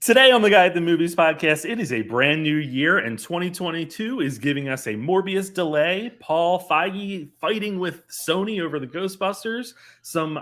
Today on the Guy at the Movies podcast, it is a brand new year, and 2022 is giving us a Morbius delay, Paul Feige fighting with Sony over the Ghostbusters, some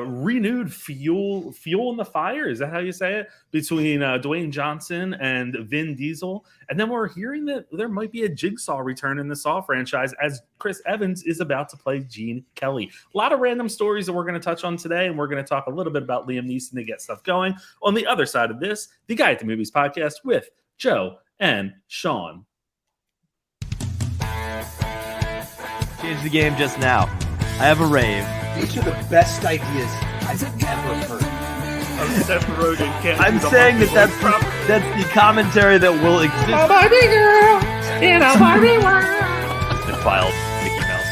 renewed fuel in the fire, is that how you say it, between Dwayne Johnson and Vin Diesel, and then we're hearing that there might be a Jigsaw return in the Saw franchise as Chris Evans is about to play Gene Kelly. A lot of random stories that we're going to touch on today, and we're going to talk a little bit about Liam Neeson to get stuff going. On the other side of this, the Guy at the Movies podcast with Joe and Sean. Change the game just now. I have a rave. These are the best ideas I've ever heard. I'm saying that's the commentary that will exist. A Barbie girl in a Barbie world. The filed Mickey Mouse.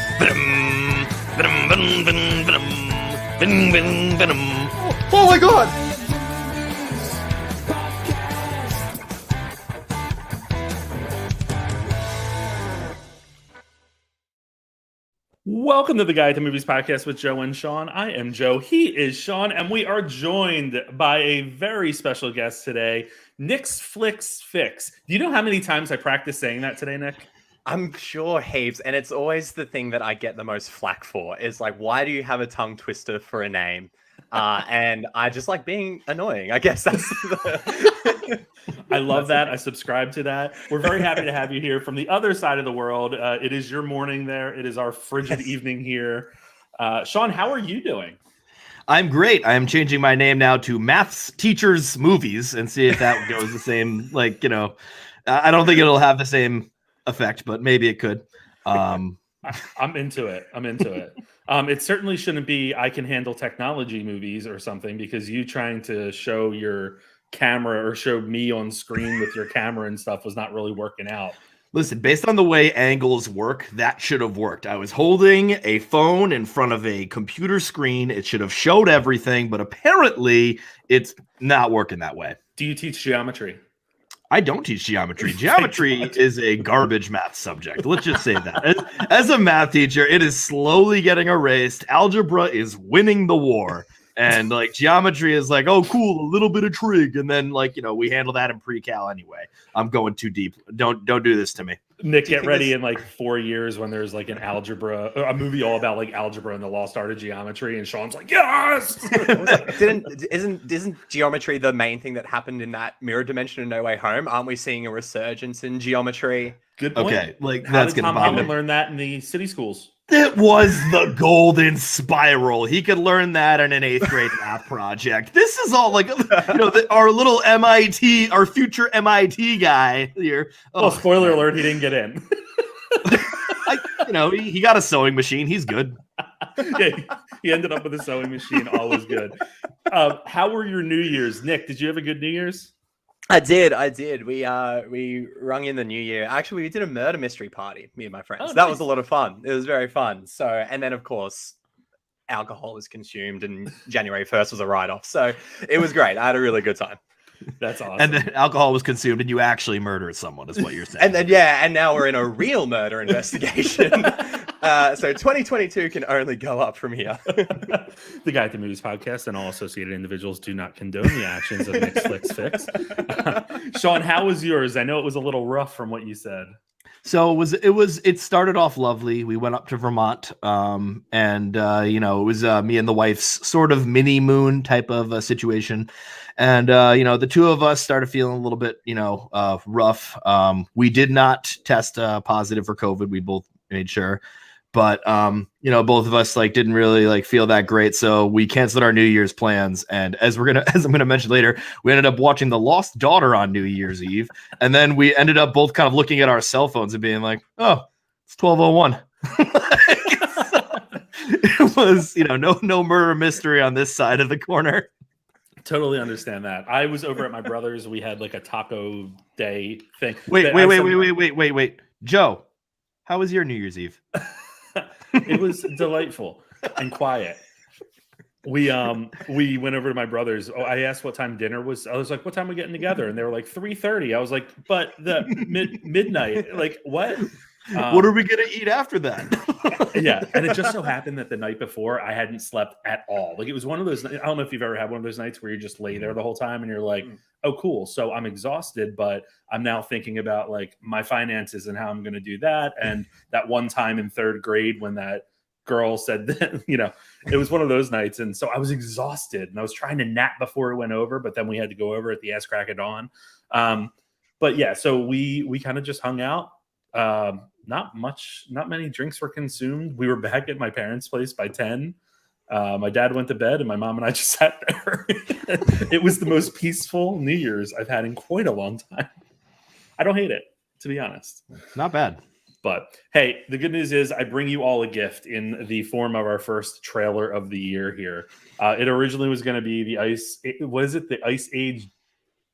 Oh my god! Welcome to the Guy at the Movies podcast with Joe and Sean. I am Joe. He is Sean, and we are joined by a very special guest today, NickFlicksFix. Do you know how many times I practiced saying that today, Nick? I'm sure heaps, and it's always the thing that I get the most flack for is like, why do you have a tongue twister for a name? And I just like being annoying. I guess that's I love that. I subscribe to that. We're very happy to have you here from the other side of the world. It is your morning there. It is our frigid evening here. Sean, how are you doing? I'm great. I am changing my name now to Maths Teachers Movies and see if that goes the same. Like, you know, I don't think it'll have the same effect, but maybe it could. I'm into it. It certainly shouldn't be I can handle technology movies or something, because you trying to show your camera or show me on screen with your camera and stuff was not really working out. Listen, based on the way angles work, that should have worked. I was holding a phone in front of a computer screen. It should have showed everything, but apparently it's not working that way. Do you teach geometry? I don't teach geometry. Geometry is a garbage math subject. Let's just say that. As a math teacher, it is slowly getting erased. Algebra is winning the war. And like geometry is like, oh, cool, a little bit of trig. And then like, you know, we handle that in pre-cal anyway. I'm going too deep. Don't do this to me. Nick, get ready in like 4 years when there's like a movie all about like algebra and the lost art of geometry, and Sean's like, yes. Isn't geometry the main thing that happened in that mirror dimension in No Way Home? Aren't we seeing a resurgence in geometry? Good point. Okay, like How that's did gonna Tom bother Holland me. learn that in the city schools? It was the golden spiral. He could learn that in an 8th grade math project. This is all like, you know, our little MIT, our future MIT guy here. Oh, spoiler alert, he didn't get in. You know, he got a sewing machine. He's good. Yeah, he ended up with a sewing machine. Always good. How were your New Year's? Nick, did you have a good New Year's? I did. We rung in the new year. Actually, we did a murder mystery party, me and my friends. Oh, that nice. was a lot of fun. It was very fun. So, and then of course, alcohol was consumed, and January 1st was a write-off. So it was great. I had a really good time. That's awesome. And then alcohol was consumed, and you actually murdered someone, is what you're saying. And then and now we're in a real murder investigation. So 2022 can only go up from here. The Guy at the Movies podcast and all associated individuals do not condone the actions of NickFlicksFix. Sean, how was yours? I know it was a little rough from what you said. So it started off lovely. We went up to Vermont, and you know, it was me and the wife's sort of mini moon type of situation. And you know, the two of us started feeling a little bit, you know, rough. We did not test positive for COVID. We both made sure. But you know, both of us like didn't really like feel that great, so we canceled our New Year's plans. And as I'm gonna mention later, we ended up watching The Lost Daughter on New Year's Eve, and then we ended up both kind of looking at our cell phones and being like, "Oh, it's 12:01." It was, you know, no murder mystery on this side of the corner. Totally understand that. I was over at my brother's. We had like a taco day thing. Wait, Joe, how was your New Year's Eve? It was delightful and quiet. We went over to my brother's. Oh, I asked what time dinner was. I was like, "What time are we getting together?" And they were like 3:30. I was like, "But the midnight." Like, what? What are we gonna eat after that? Yeah, and it just so happened that the night before I hadn't slept at all. Like it was one of those. I don't know if you've ever had one of those nights where you just lay there the whole time and you're like, "Oh, cool." So I'm exhausted, but I'm now thinking about like my finances and how I'm going to do that. And that one time in third grade when that girl said that, it was one of those nights, and so I was exhausted and I was trying to nap before it went over, but then we had to go over at the ass crack of dawn. But yeah, so we kind of just hung out. Not many drinks were consumed. We were back at my parents' place by 10. My dad went to bed and my mom and I just sat there. It was the most peaceful New Year's I've had in quite a long time. I don't hate it, to be honest. Not bad. But hey, the good news is I bring you all a gift in the form of our first trailer of the year here. It originally was going to be the Ice Age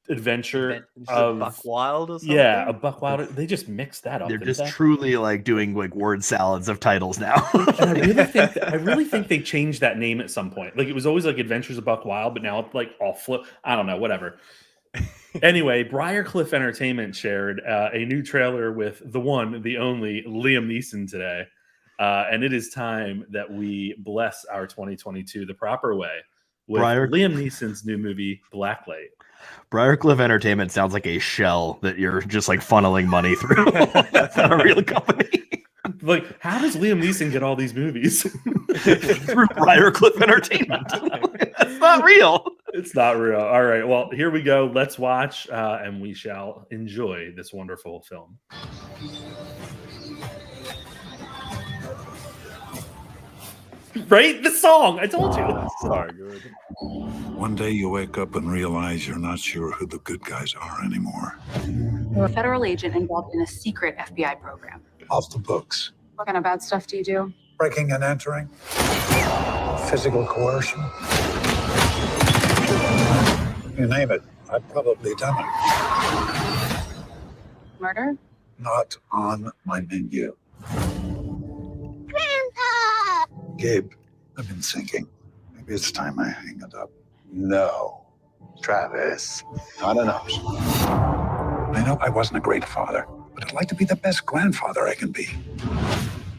adventure of Buck Wild or something? Yeah, a Buck Wild. They just mixed that up. They're just truly like doing like word salads of titles now. And I really think they changed that name at some point. Like it was always like Adventures of Buck Wild, but now it's like all flip. I don't know, whatever. Anyway, Briarcliff Entertainment shared a new trailer with the one, the only Liam Neeson today. And it is time that we bless our 2022 the proper way with Liam Neeson's new movie, Blacklight. Briarcliff Entertainment sounds like a shell that you're just like funneling money through. That's not a real company. Like, how does Liam Neeson get all these movies? Through Briarcliff Entertainment. That's not real. It's not real. All right. Well, here we go. Let's watch and we shall enjoy this wonderful film. Right? The song. I told you. So good. One day you wake up and realize you're not sure who the good guys are anymore. You're a federal agent involved in a secret FBI program. Off the books. What kind of bad stuff do you do? Breaking and entering. Physical coercion. You name it, I've probably done it. Murder? Not on my menu. Grandpa! Gabe, I've been thinking. Maybe it's time I hang it up. No. Travis, not an option. I know I wasn't a great father, but I'd like to be the best grandfather I can be.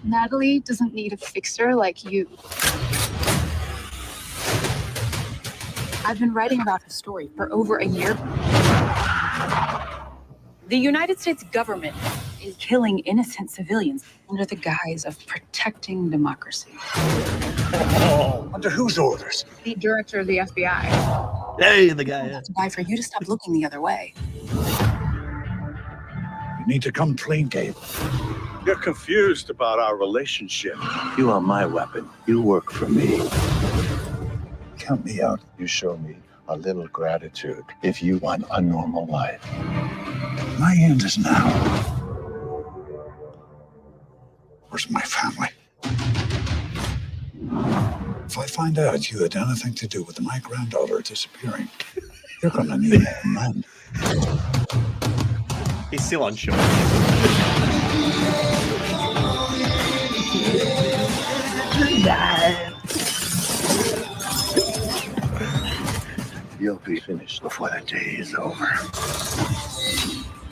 Natalie doesn't need a fixer like you. I've been writing about her story for over a year. The United States government is killing innocent civilians under the guise of protecting democracy. Under whose orders? The director of the FBI. Hey, the guy. To buy for you to stop looking the other way. You need to come clean, Gabe. You're confused about our relationship. You are my weapon. You work for me. Count me out. You show me a little gratitude if you want a normal life. My end is now. Where's my family? If I find out you had anything to do with my granddaughter disappearing, you're gonna need more men. He's still unsure. You'll be finished before the day is over.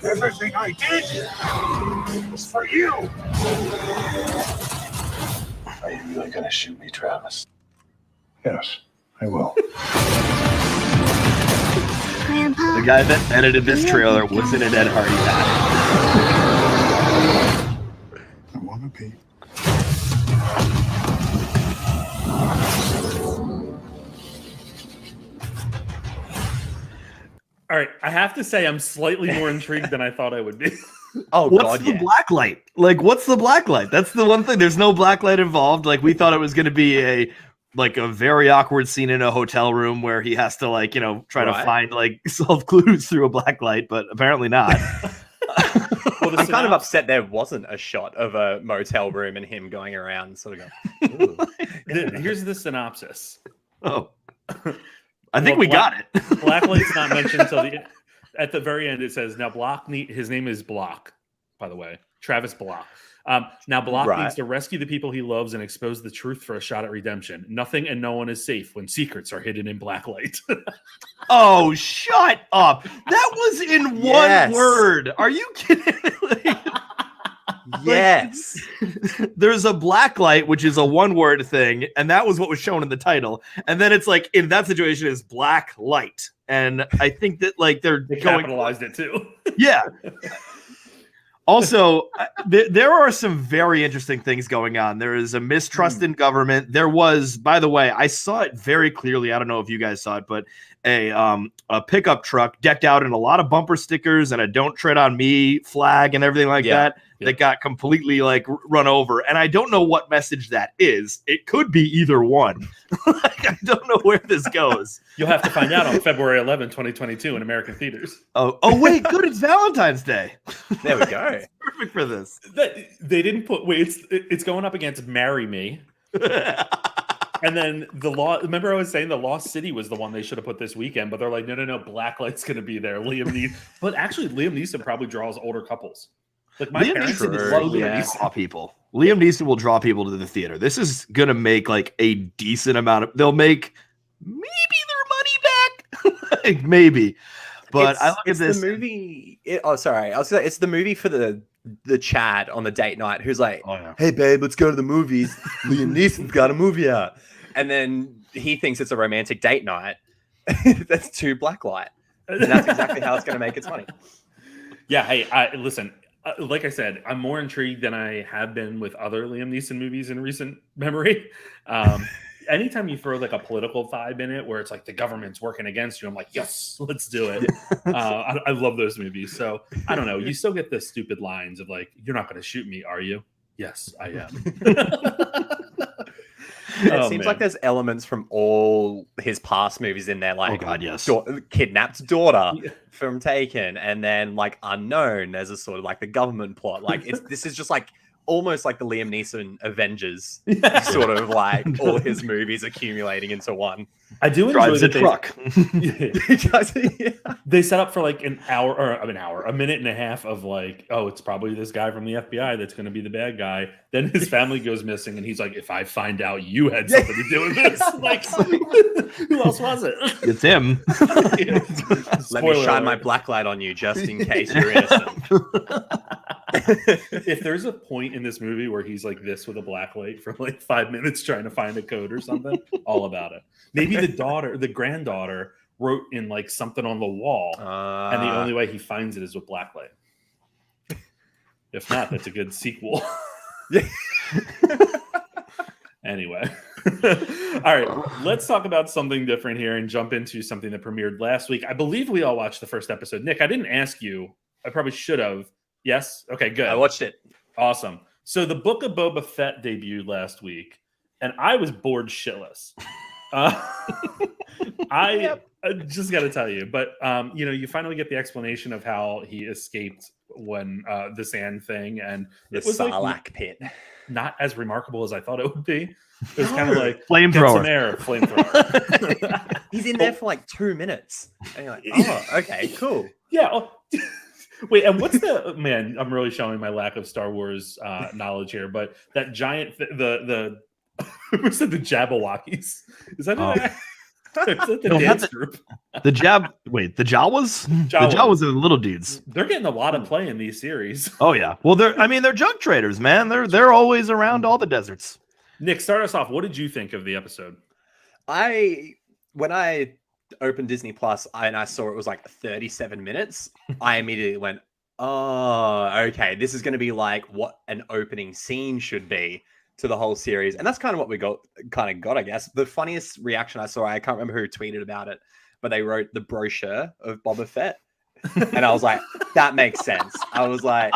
Everything I did was for you. Are you really gonna shoot me, Travis? Yes, I will. Grandpa. The guy that edited this trailer was in an Ed Hardy hat. I want to be. All right. I have to say I'm slightly more intrigued than I thought I would be. Oh, What's God, the yeah. blacklight? Like, what's the blacklight? That's the one thing. There's no blacklight involved. Like, we thought it was going to be a very awkward scene in a hotel room where he has to try to find solve clues through a blacklight, but apparently not. Well, I'm kind of upset there wasn't a shot of a motel room and him going around sort of going, ooh. Here's the synopsis. Oh, I think we got it. Blacklight's not mentioned until at the very end. It says, now his name is Block, by the way, Travis Block. Now Block needs to rescue the people he loves and expose the truth for a shot at redemption. Nothing and no one is safe when secrets are hidden in blacklight. Oh, shut up. That was in one word. Are you kidding? Yes. There's a black light, which is a one-word thing, and that was what was shown in the title. And then it's like in that situation is black light, and I think that like They going, capitalized it too. yeah. Also, there are some very interesting things going on. There is a mistrust in government. There was, by the way, I saw it very clearly. I don't know if you guys saw it, but a pickup truck decked out in a lot of bumper stickers and a "Don't Tread on Me" flag and everything like that. That got completely like run over. And I don't know what message that is. It could be either one. Like, I don't know where this goes. You'll have to find out on February 11, 2022 in American theaters. Oh, wait, good. It's Valentine's Day. There we go. Perfect for this. They didn't put, it's going up against Marry Me. And then the law, remember I was saying the Lost City was the one they should have put this weekend, but they're like, no, Blacklight's going to be there. Liam Neeson. But actually, Liam Neeson probably draws older couples. Like my parents would love Liam Neeson. Draw people. Liam Neeson will draw people to the theater. This is going to make like a decent amount of, they'll make maybe their money back. Like, maybe. But I look at this. The movie. Sorry. I was gonna say, it's the movie for the Chad on the date night who's like, hey, babe, let's go to the movies. Liam Neeson's got a movie out. And then he thinks it's a romantic date night. That's too blacklight. And that's exactly how it's going to make its money. Yeah. Hey, listen, like I said, I'm more intrigued than I have been with other Liam Neeson movies in recent memory. Anytime you throw like a political vibe in it where it's like the government's working against you, I'm like, yes, let's do it. I love those movies. So I don't know. You still get the stupid lines of like, you're not going to shoot me, are you? Yes, I am. It seems like there's elements from all his past movies in there, like kidnapped daughter from Taken, and then like Unknown. There's a sort of like the government plot. Like this is just like almost like the Liam Neeson Avengers, sort of like all his movies accumulating into one. I do enjoy the truck. They set up for like a minute and a half of like, oh, it's probably this guy from the FBI that's going to be the bad guy. Then his family goes missing, and he's like, if I find out you had something to do with this, like, who else was it? It's him. Let me shine my black light on you just in case you're innocent. If there's a point in this movie where he's like this with a black light for like 5 minutes trying to find a code or something, all about it. Maybe the granddaughter wrote in like something on the wall, and the only way he finds it is with black light. If not, that's a good sequel. Anyway. All right, let's talk about something different here and jump into something that premiered last week. I believe we all watched the first episode. Nick, I didn't ask you. I probably should have. Yes? Okay, good. I watched it. Awesome. So the Book of Boba Fett debuted last week, and I was bored shitless. I just got to tell you, but you finally get the explanation of how he escaped when the sand thing, and it was Sarlacc pit. Not as remarkable as I thought it would be. It was kind of like flamethrower. He's in there for like 2 minutes, and you're like, oh, okay, cool. Yeah. Wait, and what's the man? I'm really showing my lack of Star Wars knowledge here, but that giant, the who said the Jabberwockies? Is that the dance group? The Jawas? The Jawas are the little dudes. They're getting a lot of play in these series. Oh yeah. Well, they're junk traders, man. They're always around all the deserts. Nick, start us off. What did you think of the episode? When I opened Disney Plus and I saw it was like 37 minutes, I immediately went, oh, okay, this is going to be like what an opening scene should be to the whole series. And that's kind of what we got, I guess. The funniest reaction I saw, I can't remember who tweeted about it, but they wrote the brochure of Boba Fett. And I was like, that makes sense. I was like,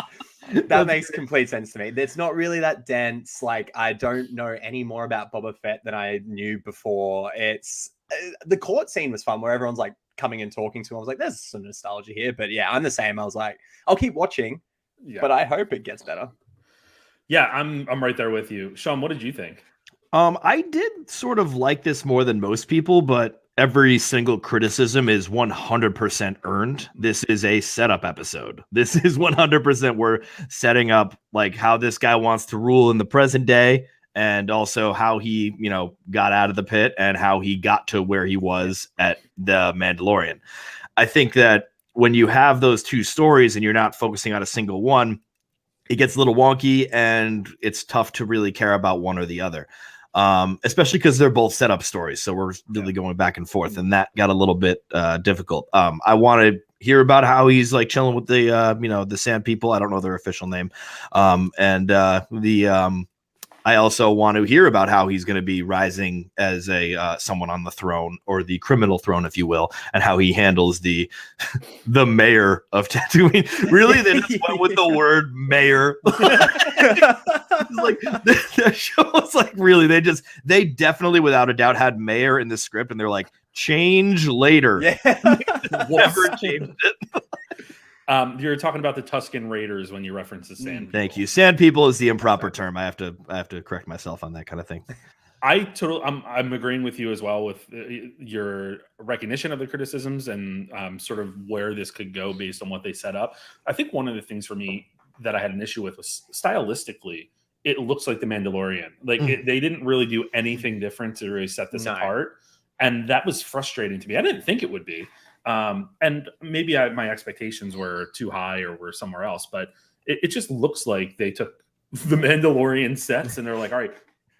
that makes complete sense to me. It's not really that dense. Like, I don't know any more about Boba Fett than I knew before. It's the court scene was fun where everyone's like coming and talking to him. I was like, there's some nostalgia here, but yeah, I'm the same. I was like, I'll keep watching, but I hope it gets better. Yeah, I'm right there with you. Sean, what did you think? I did sort of like this more than most people, but every single criticism is 100% earned. This is a setup episode. This is 100% we're setting up like how this guy wants to rule in the present day, and also how he, got out of the pit and how he got to where he was at the Mandalorian. I think that when you have those two stories and you're not focusing on a single one, it gets a little wonky, and it's tough to really care about one or the other. Especially because they're both setup stories, so we're really going back and forth, and that got a little bit difficult. I want to hear about how he's like chilling with the the Sand People. I don't know their official name, I also want to hear about how he's going to be rising as a someone on the throne, or the criminal throne, if you will, and how he handles the the mayor of Tatooine. Really, they just went with the word mayor. Like the show was like, really, they definitely, without a doubt, had mayor in the script, and they're like, change later. Yeah. Never changed it. You're talking about the Tusken Raiders when you reference the Sand. Thank you. Sand People is the improper term. I have to correct myself on that kind of thing. I'm agreeing with you as well with your recognition of the criticisms and sort of where this could go based on what they set up. I think one of the things for me that I had an issue with was stylistically, it looks like The Mandalorian. Like they didn't really do anything different to really set this apart, and that was frustrating to me. I didn't think it would be. And maybe my expectations were too high or were somewhere else, but it just looks like they took the Mandalorian sets and they're like, all right,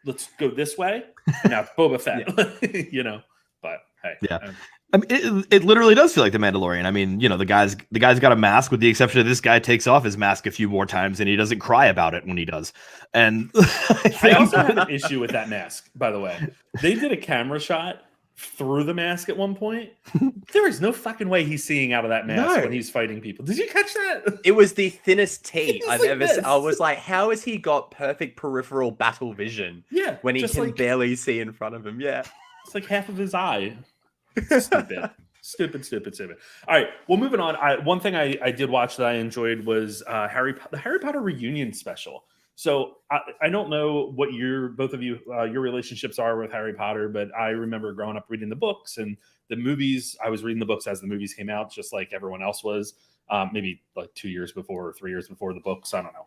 let's go this way. Now it's Boba Fett, but hey. Yeah. I mean, it literally does feel like The Mandalorian. I mean, the guy's got a mask, with the exception of this guy takes off his mask a few more times and he doesn't cry about it when he does. And I also had an issue with that mask, by the way. They did a camera shot through the mask at one point. There is no fucking way he's seeing out of that mask when he's fighting people. Did you catch that? It was the thinnest tee I've like ever seen. I was like, how has he got perfect peripheral battle vision? Yeah. When he can barely see in front of him. Yeah. It's like half of his eye. Stupid. All right. Well, moving on. One thing I did watch that I enjoyed was the Harry Potter reunion special. So I don't know what both of you your relationships are with Harry Potter, but I remember growing up reading the books and the movies. I was reading the books as the movies came out, just like everyone else was. Maybe like 2 years before or 3 years before the books. I don't know.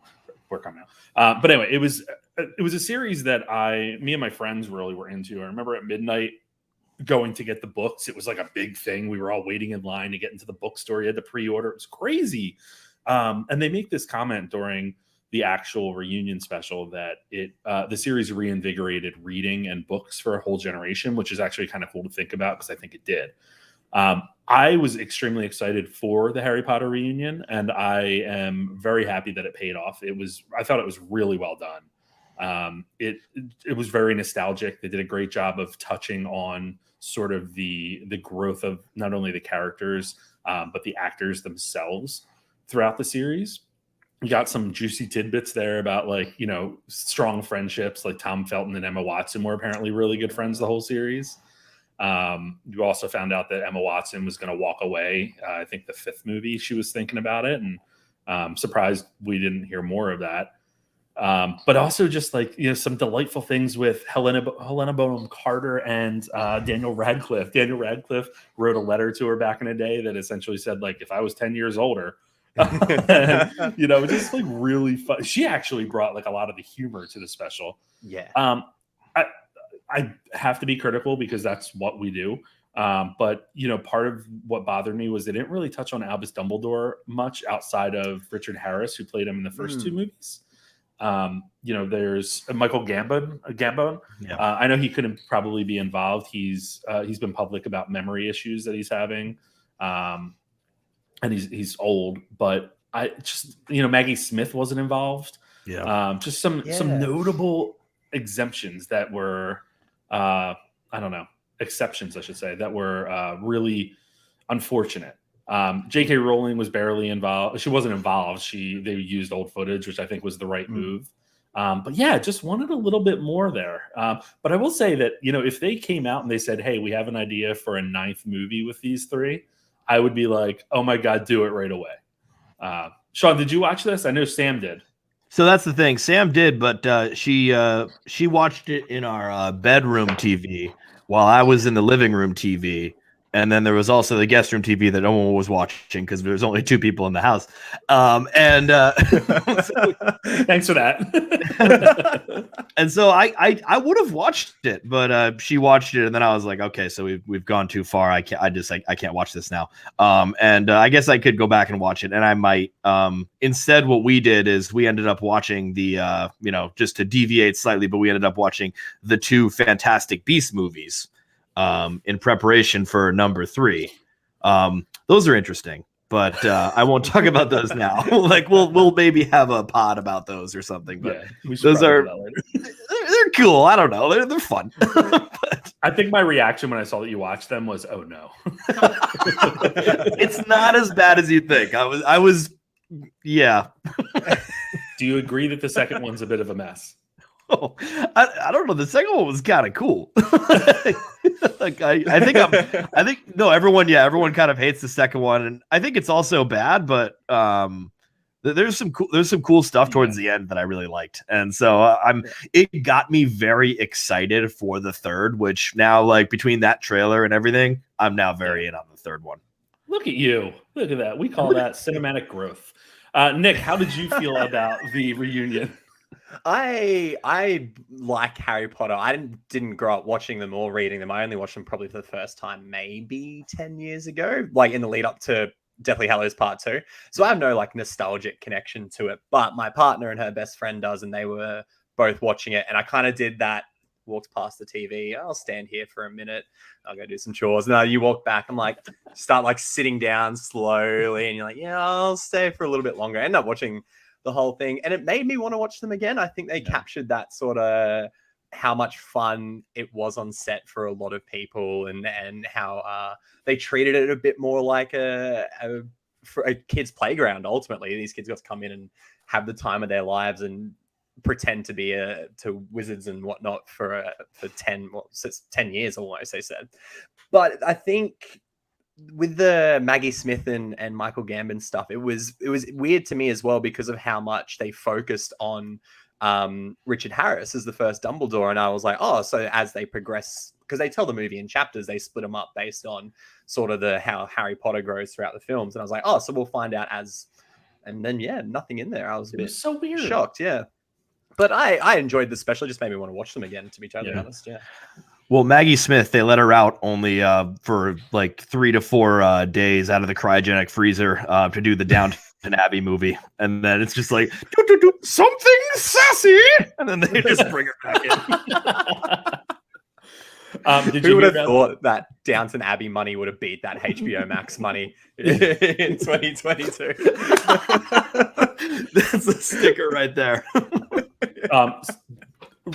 We're coming out. But anyway, it was a series that me and my friends really were into. I remember at midnight going to get the books. It was like a big thing. We were all waiting in line to get into the bookstore. You had to pre-order. It was crazy. And they make this comment during the actual reunion special that the series reinvigorated reading and books for a whole generation, which is actually kind of cool to think about because I think it did. I was extremely excited for the Harry Potter reunion, and I am very happy that it paid off. I thought it was really well done. It was very nostalgic. They did a great job of touching on sort of the growth of not only the characters, but the actors themselves throughout the series. You got some juicy tidbits there about strong friendships, like Tom Felton and Emma Watson were apparently really good friends the whole series. You also found out that Emma Watson was going to walk away. I think the 5th movie she was thinking about it, and surprised we didn't hear more of that. But also just some delightful things with Helena Bonham Carter and Daniel Radcliffe. Daniel Radcliffe wrote a letter to her back in the day that essentially said, if I was 10 years older, just really fun. She actually brought a lot of the humor to the special. Yeah. I have to be critical because that's what we do. But part of what bothered me was they didn't really touch on Albus Dumbledore much outside of Richard Harris, who played him in the first 2 movies. There's Michael Gambon. Yeah. I know he couldn't probably be involved. He's been public about memory issues that he's having. And he's old, but I just, Maggie Smith wasn't involved. Yeah. Just some notable exemptions that were, exceptions, I should say, that were really unfortunate. J.K. Rowling was barely involved. She wasn't involved. They used old footage, which I think was the right move. But yeah, just wanted a little bit more there. But I will say that, if they came out and they said, hey, we have an idea for a 9th movie with these 3, I would be like, oh my God, do it right away. Sean, did you watch this? I know Sam did. So that's the thing. Sam did, but she watched it in our bedroom TV while I was in the living room TV. And then there was also the guest room TV that no one was watching because there was only 2 people in the house. Thanks for that. And so I would have watched it, but she watched it, and then I was like, okay, so we've gone too far. I can't watch this now. I guess I could go back and watch it, and I might. Instead, what we did is we ended up watching the just to deviate slightly, but we ended up watching the 2 Fantastic Beasts movies. In preparation for number 3. Those are interesting, but I won't talk about those now. Like we'll maybe have a pod about those or something. But those are they're cool. I don't know. They're fun. But I think my reaction when I saw that you watched them was, oh no. It's not as bad as you think. I was yeah. Do you agree that the second one's a bit of a mess? Oh, I don't know. The second one was kind of cool. Like I think everyone kind of hates the second one, and I think it's also bad, but there's some cool stuff towards the end that I really liked, and so it got me very excited for the third, which now, like, between that trailer and everything, I'm now very in on the third one. Look at you. Look at that. We call that cinematic growth. Nick, how did you feel about the reunion? I like Harry Potter. I didn't grow up watching them or reading them. I only watched them probably for the first time maybe 10 years ago, like in the lead up to Deathly Hallows Part 2. So I have no like nostalgic connection to it, but my partner and her best friend does, and they were both watching it. And I kind of did that, walked past the TV. I'll stand here for a minute. I'll go do some chores. Now you walk back. I'm like, start like sitting down slowly. And you're like, yeah, I'll stay for a little bit longer. I end up watching the whole thing, and it made me want to watch them again. I think they captured that sort of how much fun it was on set for a lot of people, and how they treated it a bit more like a kid's playground. Ultimately, these kids got to come in and have the time of their lives and pretend to be to wizards and whatnot for 10 years almost, they said. But I think with the Maggie Smith and Michael Gambon stuff, it was weird to me as well because of how much they focused on Richard Harris as the first Dumbledore. And I was like, oh, so as they progress, because they tell the movie in chapters, they split them up based on sort of how Harry Potter grows throughout the films. And I was like, oh, so we'll find out as, and then, yeah, nothing in there. I was a bit so weird, shocked. Yeah. But I enjoyed the special. It just made me want to watch them again, to be totally honest. Yeah. Well, Maggie Smith, they let her out only for like 3 to 4 days out of the cryogenic freezer to do the Downton Abbey movie. And then it's just like, something sassy. And then they just bring her back in. Who would have thought that Downton Abbey money would have beat that HBO Max money in 2022? That's a sticker right there.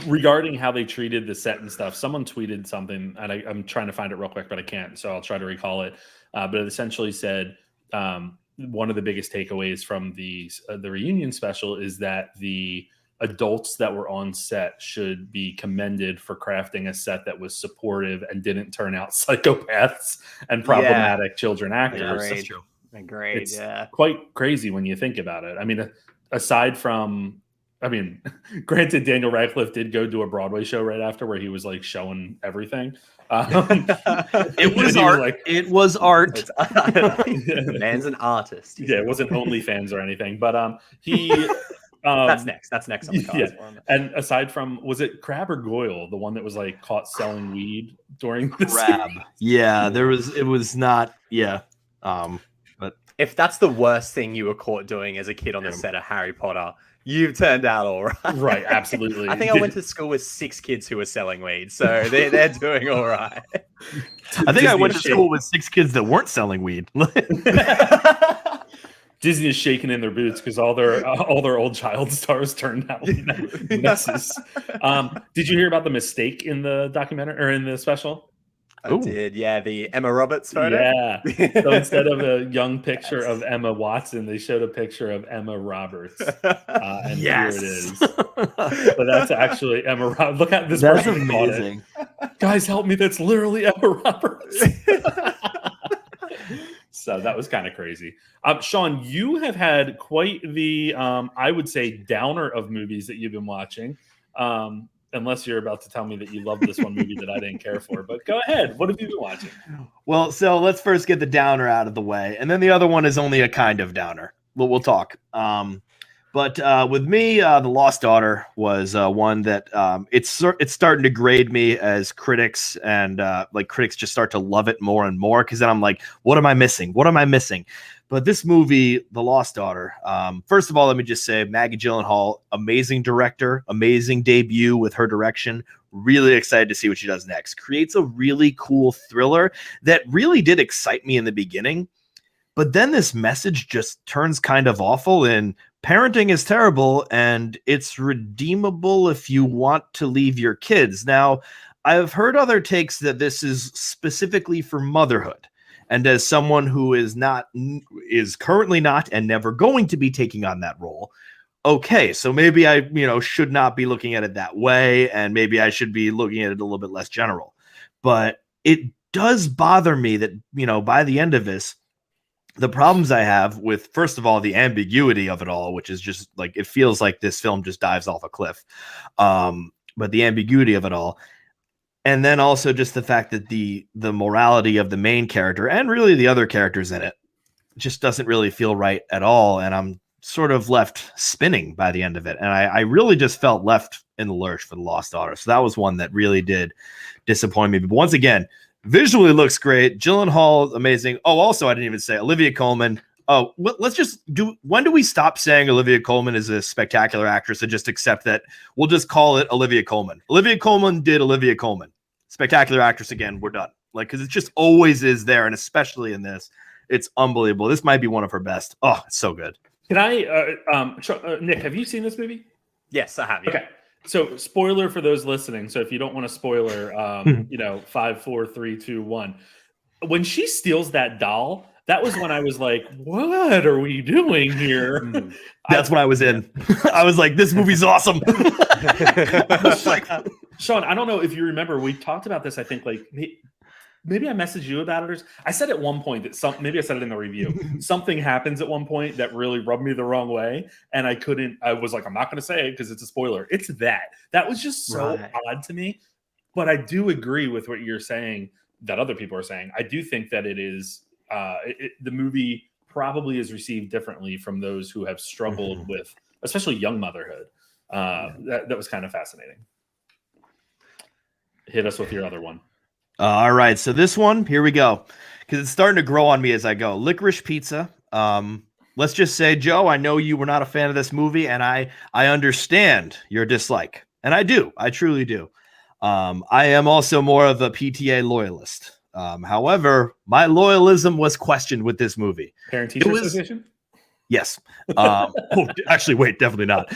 Regarding how they treated the set and stuff, someone tweeted something, and I'm trying to find it real quick, but I can't, so I'll try to recall it. But it essentially said one of the biggest takeaways from the reunion special is that the adults that were on set should be commended for crafting a set that was supportive and didn't turn out psychopaths and problematic children actors. That's true. Agreed. It's quite crazy when you think about it. I mean, aside from, granted, Daniel Radcliffe did go do a Broadway show right after where he was like showing everything. It was art. It was art. The man's an artist. Yeah, it wasn't OnlyFans or anything, but he. That's next. That's next on the cards. Yeah. And aside from, was it Crab or Goyle, the one that was like caught selling weed during the Crab? Series? Yeah, there was. It was not. Yeah. But if that's the worst thing you were caught doing as a kid on the set of Harry Potter, you've turned out all right. Right, absolutely. I think I went to school with 6 kids who were selling weed, so they're doing all right. I think I went to school with 6 kids that weren't selling weed. Disney is shaking in their boots because all their old child stars turned out messes. Did you hear about the mistake in the documentary or in the special? I did, yeah. The Emma Roberts photo. Yeah. So instead of a young picture of Emma Watson, they showed a picture of Emma Roberts. And here it is. But that's actually Emma Roberts. Look at this. That's amazing. Guys, help me. That's literally Emma Roberts. So that was kind of crazy. Sean, you have had quite the, I would say, downer of movies that you've been watching. unless you're about to tell me that you love this one movie that I didn't care for. But go ahead. What have you been watching? Well, so let's first get the downer out of the way, and then the other one is only a kind of downer. We'll talk. But with me, The Lost Daughter was one that it's starting to grade me as critics, and critics just start to love it more and more, because then I'm like, what am I missing? What am I missing? But this movie, The Lost Daughter, first of all, let me just say, Maggie Gyllenhaal, amazing director, amazing debut with her direction. Really excited to see what she does next. Creates a really cool thriller that really did excite me in the beginning. But then this message just turns kind of awful, and parenting is terrible, and it's redeemable if you want to leave your kids. Now, I've heard other takes that this is specifically for motherhood. And as someone who is currently not and never going to be taking on that role, okay, so maybe I, should not be looking at it that way, and maybe I should be looking at it a little bit less general. But it does bother me that, by the end of this, the problems I have with, first of all, the ambiguity of it all, which is just like, it feels like this film just dives off a cliff. But the ambiguity of it all. And then also just the fact that the morality of the main character and really the other characters in it just doesn't really feel right at all. And I'm sort of left spinning by the end of it. And I really just felt left in the lurch for The Lost Daughter. So that was one that really did disappoint me. But once again, visually looks great. Gyllenhaal, amazing. Oh, also, I didn't even say Olivia Colman. Oh, let's just when do we stop saying Olivia Colman is a spectacular actress and just accept that we'll just call it Olivia Colman? Olivia Colman did Olivia Colman. Spectacular actress again. We're done. Because it just always is there. And especially in this, it's unbelievable. This might be one of her best. Oh, it's so good. Can I, Nick, have you seen this movie? Yes, I have. Yeah. Okay. So, spoiler for those listening. So, if you don't want to spoiler, 5, 4, 3, 2, 1. When she steals that doll, that was when I was like, "What are we doing here?" That's when I was in. I was like, "This movie's awesome." Sean, I don't know if you remember, we talked about this. I think maybe I messaged you about it, or I said at one point that maybe I said it in the review. Something happens at one point that really rubbed me the wrong way, and I was like, I'm not going to say it because it's a spoiler. It's that was just so odd to me. But I do agree with what you're saying that other people are saying. I do think that it is the movie probably is received differently from those who have struggled with, especially young motherhood. That was kind of fascinating. Hit us with your other one. All right, so this one, here we go, because it's starting to grow on me as I go. Licorice Pizza. Let's just say, Joe, I know you were not a fan of this movie, and I understand your dislike, and I do. I truly do. I am also more of a PTA loyalist. However, my loyalism was questioned with this movie. Parent-teacher association? Yes. Actually, wait, definitely not.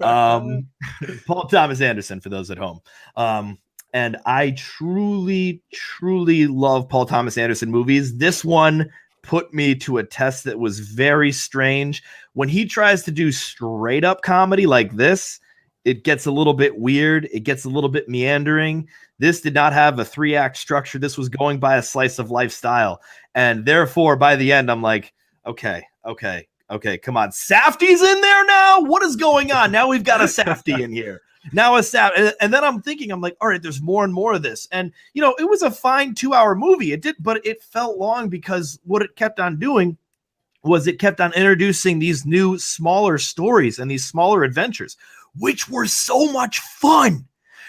Paul Thomas Anderson, for those at home. And I truly, truly love Paul Thomas Anderson movies. This one put me to a test that was very strange. When he tries to do straight up comedy like this, it gets a little bit weird. It gets a little bit meandering. This did not have a 3-act structure. This was going by a slice of lifestyle. And therefore, by the end, I'm like, okay, come on. Safdie's in there now? What is going on? Now we've got a Safdie in here. Now a Safdie. And then I'm like, all right, there's more and more of this. And, it was a fine 2-hour movie. But it felt long because what it kept on doing was it kept on introducing these new, smaller stories and these smaller adventures, which were so much fun,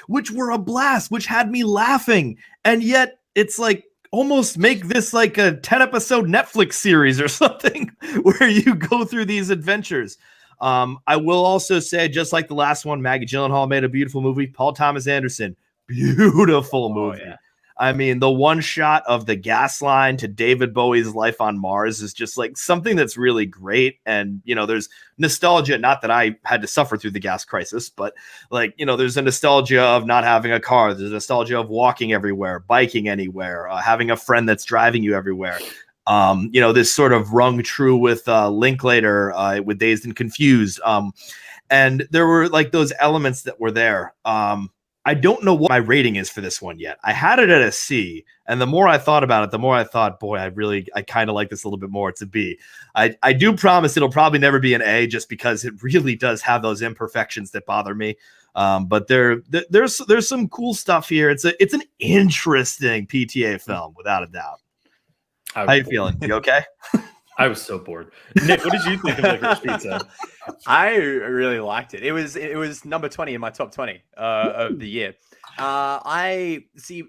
which were a blast, which had me laughing. And yet it's like, almost make this like a 10-episode Netflix series or something where you go through these adventures. I will also say, just like the last one, Maggie Gyllenhaal made a beautiful movie. Paul Thomas Anderson, beautiful movie. Oh, yeah. I mean, the one shot of the gas line to David Bowie's Life on Mars is just like something that's really great. And, there's nostalgia, not that I had to suffer through the gas crisis, but there's a nostalgia of not having a car. There's a nostalgia of walking everywhere, biking anywhere, having a friend that's driving you everywhere. This sort of rung true with Linklater, with Dazed and Confused. And there were like those elements that were there. I don't know what my rating is for this one yet. I had it at a C, and the more I thought about it, the more I thought, boy, I kind of like this a little bit more. It's a B. I do promise it'll probably never be an A, just because it really does have those imperfections that bother me. But there's some cool stuff here. It's an interesting PTA film, without a doubt. How you feeling? You okay? I was so bored. Nick, what did you think of Licorice Pizza? I really liked it. It was number 20 in my top 20 of the year. I see.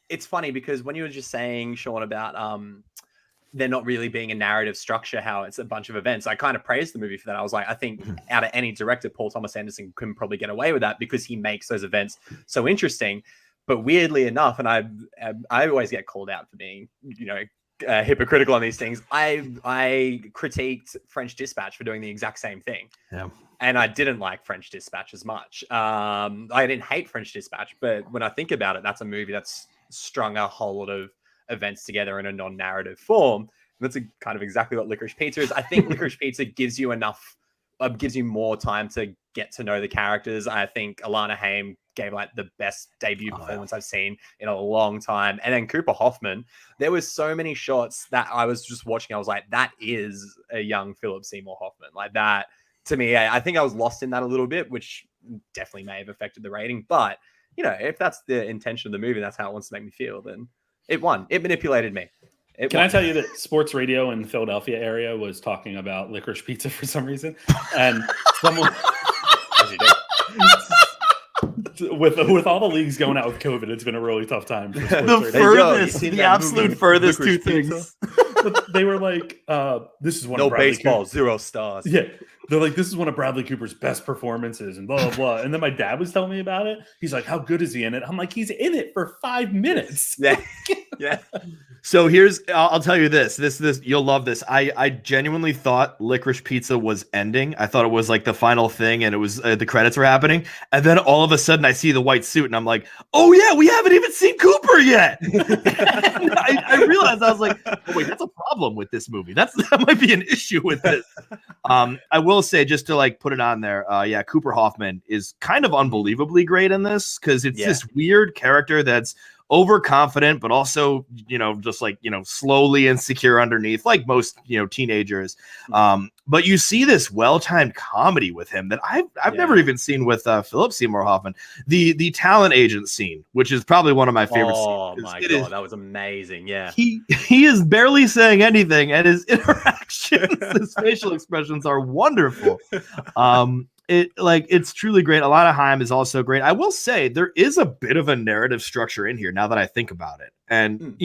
It's funny because when you were just saying, Sean, about there not really being a narrative structure, how it's a bunch of events, I kind of praised the movie for that. I was like, I think out of any director, Paul Thomas Anderson can probably get away with that because he makes those events so interesting. But weirdly enough, and I always get called out for being, hypocritical on these things. I critiqued French Dispatch for doing the exact same thing. Yeah. And I didn't like French Dispatch as much. I didn't hate French Dispatch, but when I think about it, that's a movie that's strung a whole lot of events together in a non-narrative form. And that's kind of exactly what Licorice Pizza is. I think Licorice Pizza gives you more time to get to know the characters. I think Alana Haim gave like the best debut performance I've seen in a long time. And then Cooper Hoffman, there was so many shots that I was just watching. I was like, that is a young Philip Seymour Hoffman. Like that, to me, I think I was lost in that a little bit, which definitely may have affected the rating. But, if that's the intention of the movie, that's how it wants to make me feel, then it won. It manipulated me. Can I tell you that sports radio in the Philadelphia area was talking about Licorice Pizza for some reason? And someone... with all the leagues going out with COVID, it's been a really tough time for sports radio. The absolute furthest two things. But they were like, this is one no of Bradley baseball, Cooper. 0 stars. Yeah. They're like, this is one of Bradley Cooper's best performances and blah, blah, blah. And then my dad was telling me about it. He's like, how good is he in it? I'm like, he's in it for 5 minutes. Yeah. Yeah. So I'll tell you this, you'll love this. I genuinely thought Licorice Pizza was ending. I thought it was like the final thing and it was the credits were happening. And then all of a sudden I see the white suit and I'm like, oh yeah, we haven't even seen Cooper yet. I realized, I was like, oh wait, that's a problem with this movie. That might be an issue with this. I will say, just to like put it on there, Cooper Hoffman is kind of unbelievably great in this because it's this weird character that's overconfident, but also, just like, slowly insecure underneath, like most, teenagers. But you see this well-timed comedy with him that I've never even seen with Philip Seymour Hoffman. The talent agent scene, which is probably one of my favorite scenes. Oh my God, that was amazing. Yeah. He is barely saying anything, and his interactions, his facial expressions are wonderful. It's truly great. Alana Haim is also great. I will say there is a bit of a narrative structure in here now that I think about it. And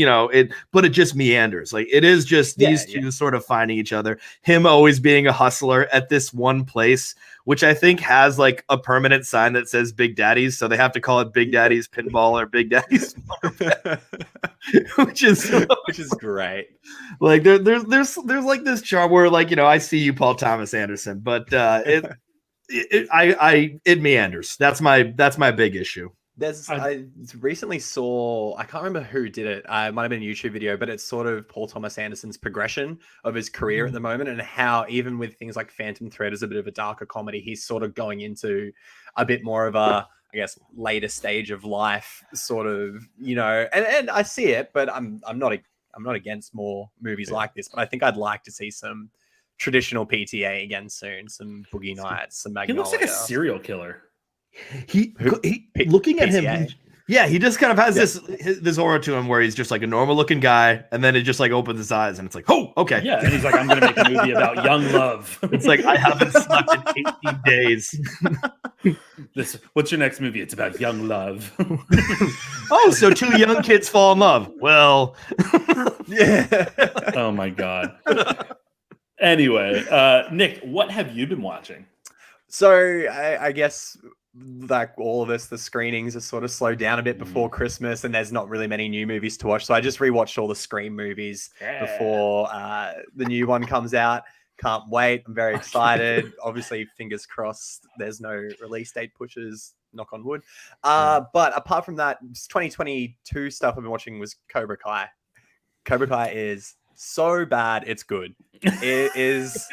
but it just meanders. Like it is just these two sort of finding each other. Him always being a hustler at this one place, which I think has like a permanent sign that says Big Daddy's, so they have to call it Big Daddy's Pinball or Big Daddy's which is great. Like there's like this charm where like I see you, Paul Thomas Anderson, but it meanders. That's my big issue. I recently saw, I can't remember who did it. It might have been a YouTube video, but it's sort of Paul Thomas Anderson's progression of his career at the moment and how even with things like Phantom Thread as a bit of a darker comedy, he's sort of going into a bit more of a, I guess, later stage of life sort of, and I see it, but I'm not against more movies like this, but I think I'd like to see some traditional PTA again soon, some Boogie Nights, some Magnolia. He looks like a serial killer. He looking at him, he just kind of has this aura to him where he's just like a normal looking guy, and then it just like opens his eyes and it's like, oh, okay. Yeah, and he's like, I'm gonna make a movie about young love. It's like, I haven't slept in 18 days. What's your next movie? It's about young love. Oh, so two young kids fall in love. Well, yeah. Oh my God. Anyway, Nick, what have you been watching? So I guess like all of us, the screenings are sort of slowed down a bit before Christmas and there's not really many new movies to watch. So I just rewatched all the Scream movies before the new one comes out. Can't wait. I'm very excited. Obviously, fingers crossed there's no release date pushes, knock on wood. But apart from that, 2022 stuff I've been watching was Cobra Kai. Cobra Kai is so bad, it's good. It is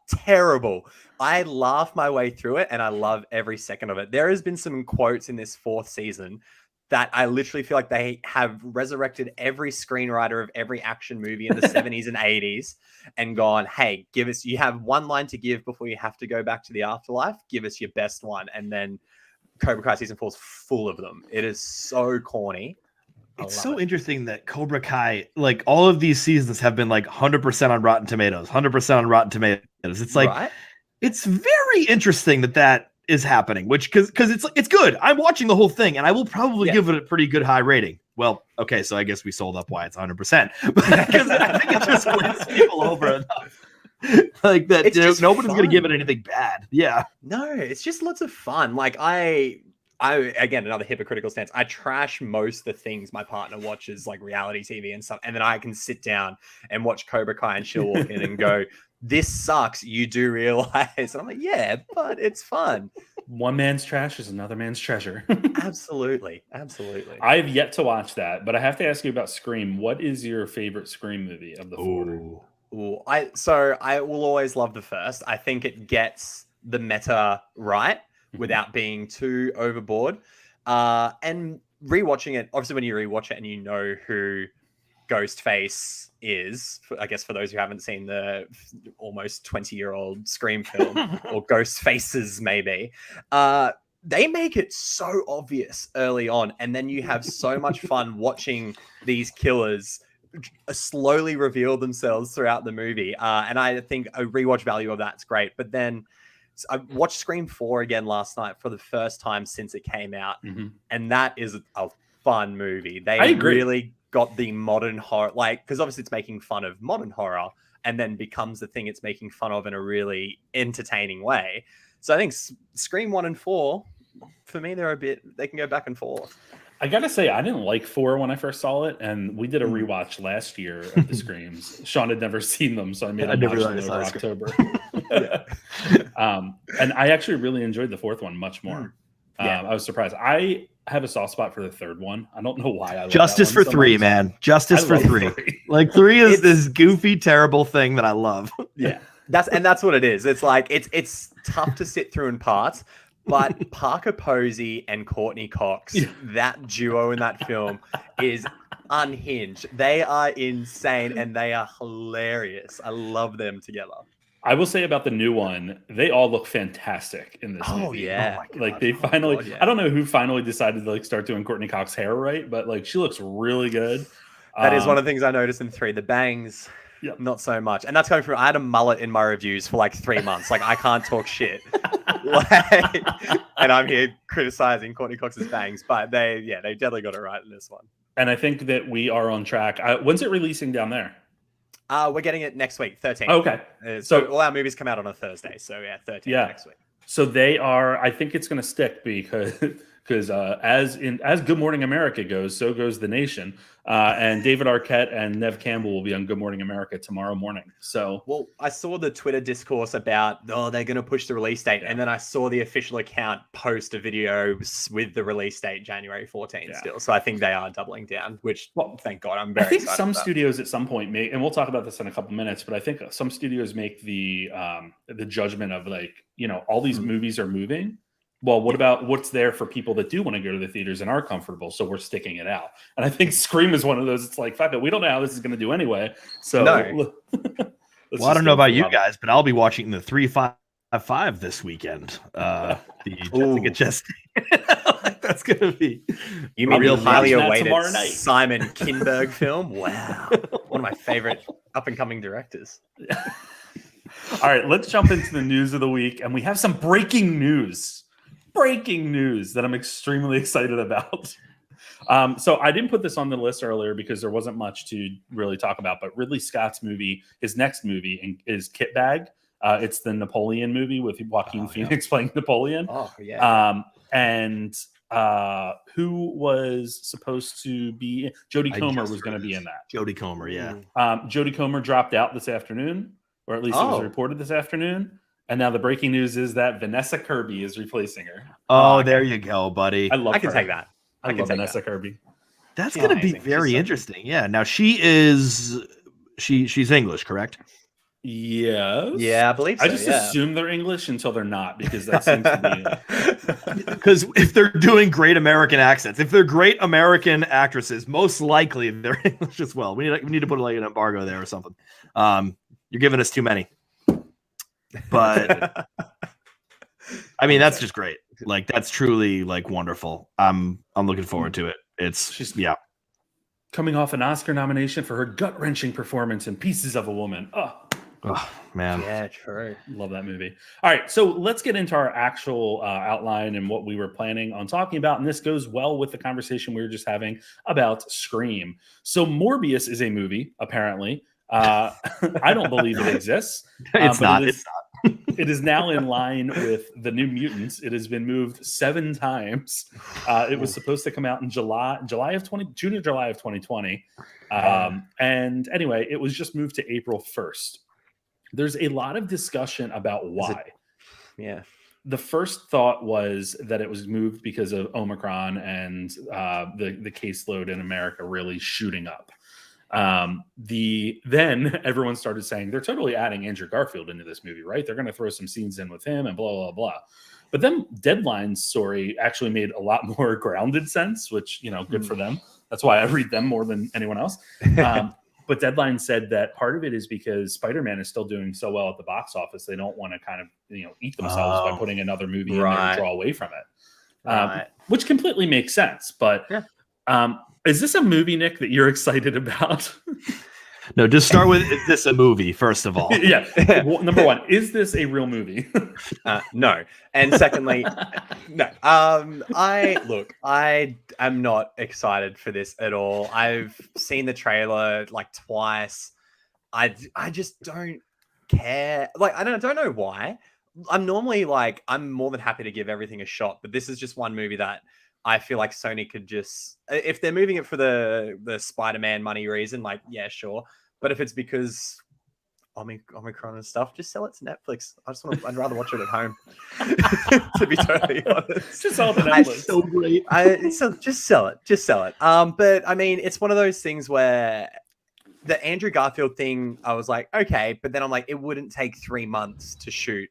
terrible. I laugh my way through it, and I love every second of it. There has been some quotes in this 4th season that I literally feel like they have resurrected every screenwriter of every action movie in the 70s and 80s and gone, hey, you have one line to give before you have to go back to the afterlife. Give us your best one. And then Cobra Kai season 4 is full of them. It is so corny. It's so interesting that Cobra Kai, like all of these seasons have been like 100% on Rotten Tomatoes, 100% on Rotten Tomatoes. It's like, right? It's very interesting that is happening, which because it's good. I'm watching the whole thing and I will probably give it a pretty good high rating. Well, okay, so I guess we sold up why it's 100%, because I think it just wins people over enough. Like that, nobody's going to give it anything bad. Yeah. No, it's just lots of fun. Like I again, another hypocritical stance. I trash most of the things my partner watches, like reality TV and stuff, and then I can sit down and watch Cobra Kai, and she'll walk in and go, "This sucks. You do realize?" And I'm like, "Yeah, but it's fun." One man's trash is another man's treasure. Absolutely. I have yet to watch that, but I have to ask you about Scream. What is your favorite Scream movie of the 4? Ooh, I will always love the first. I think it gets the meta right without being too overboard. And rewatching it, obviously when you rewatch it and you know who Ghostface is, I guess for those who haven't seen the almost 20-year-old Scream film, or Ghost Faces maybe, they make it so obvious early on, and then you have so much fun watching these killers slowly reveal themselves throughout the movie. And I think a rewatch value of that's great. But then I watched Scream 4 again last night for the first time since it came out, and that is a fun movie. They really got the modern horror, like, because obviously it's making fun of modern horror and then becomes the thing it's making fun of in a really entertaining way. So I think Scream 1 and 4, for me, they can go back and forth. I gotta say, I didn't like 4 when I first saw it, and we did a rewatch last year of the Screams. Sean had never seen them, so I made him watch them over October. And I actually really enjoyed the 4th one much more. I was surprised. I have a soft spot for the 3rd one. I don't know why. I love Justice for 3, man. Justice for 3. Like 3 is this goofy, terrible thing that I love. Yeah, that's what it is. It's like it's tough to sit through in parts. But Parker Posey and Courtney Cox, that duo in that film is unhinged. They are insane and they are hilarious. I love them together. I will say about the new one, they all look fantastic in this movie. Oh, yeah. Like they finally, I don't know who finally decided to like start doing Courtney Cox hair right, but like she looks really good. That is one of the things I noticed in 3. The bangs, not so much. And that's coming from, I had a mullet in my reviews for like 3 months. Like I can't talk shit. And I'm here criticizing Courtney Cox's bangs, but they definitely got it right in this one. And I think that we are on track. When's it releasing down there? We're getting it next week, 13th. Okay. So all our movies come out on a Thursday. So 13th next week. So they are, I think it's going to stick because as Good Morning America goes, so goes the nation. And David Arquette and Nev Campbell will be on Good Morning America tomorrow morning. So, well, I saw the Twitter discourse about, they're going to push the release date. And then I saw the official account post a video with the release date, January 14th still. So I think they are doubling down, which, thank God, I'm very excited. I think some studios at some point and we'll talk about this in a couple minutes, but I think some studios make the judgment of like, all these movies are moving. Well, what about what's there for people that do want to go to the theaters and are comfortable? So we're sticking it out. And I think Scream is one of those. It's like, fuck it, we don't know how this is going to do anyway. So, well, I don't know about you guys, but I'll be watching the 355 this weekend. Jessica Chastain. That's going to be. You mean real highly awaited Simon Kinberg film? Wow, one of my favorite up and coming directors. All right, let's jump into the news of the week, and we have some breaking news that I'm extremely excited about. So I didn't put this on the list earlier because there wasn't much to really talk about, but Ridley Scott's movie, his next movie is Kit Bag. It's the Napoleon movie with Joaquin Phoenix playing Napoleon. Oh, yeah. And who was supposed to be Jodie Comer was going to be in that. Jodie Comer, yeah. Jodie Comer dropped out this afternoon, or at least it was reported this afternoon. And now the breaking news is that Vanessa Kirby is replacing her. Oh, there you go, buddy. I can take that. I love Vanessa Kirby. That's going to be very interesting. Yeah. Now she's English, correct? Yes. Yeah, I believe so. I just yeah. assume they're English until they're not, because that seems to be Because if they're doing great American accents, if they're great American actresses, most likely they're English as well. We need to put like an embargo there or something. You're giving us too many. But I mean, that's just great. Like, that's truly like wonderful. I'm looking forward to it. She's coming off an Oscar nomination for her gut-wrenching performance in Pieces of a Woman. Oh man. Yeah, true. Love that movie. All right, so let's get into our actual outline and what we were planning on talking about. And this goes well with the conversation we were just having about Scream. So Morbius is a movie, apparently. I don't believe it exists. It's not. It is now in line with The New Mutants. It has been moved 7 times. It was supposed to come out in June or July of 2020. And anyway, it was just moved to April 1st. There's a lot of discussion about why. The first thought was that it was moved because of Omicron and the caseload in America really shooting up. Then everyone started saying they're totally adding Andrew Garfield into this movie, right? They're going to throw some scenes in with him and blah, blah, blah. But then Deadline's story actually made a lot more grounded sense, which, good for them. That's why I read them more than anyone else. But Deadline said that part of it is because Spider-Man is still doing so well at the box office. They don't want to kind of, eat themselves by putting another movie in there and draw away from it, which completely makes sense. But is this a movie, Nick, that you're excited about? No, just start with, is this a movie, first of all? Yeah. Number one, is this a real movie? No. And secondly, no. I am not excited for this at all. I've seen the trailer like twice. I just don't care. Like, I don't know why. I'm normally like, I'm more than happy to give everything a shot, but this is just one movie that I feel like Sony could just, if they're moving it for the Spider-Man money reason, like, yeah, sure. But if it's because Omicron and stuff, just sell it to Netflix. I'd rather watch it at home. To be totally honest. Just sell it to Netflix. It's so great. Just sell it. But I mean, it's one of those things where the Andrew Garfield thing, I was like, okay, but then I'm like, it wouldn't take 3 months to shoot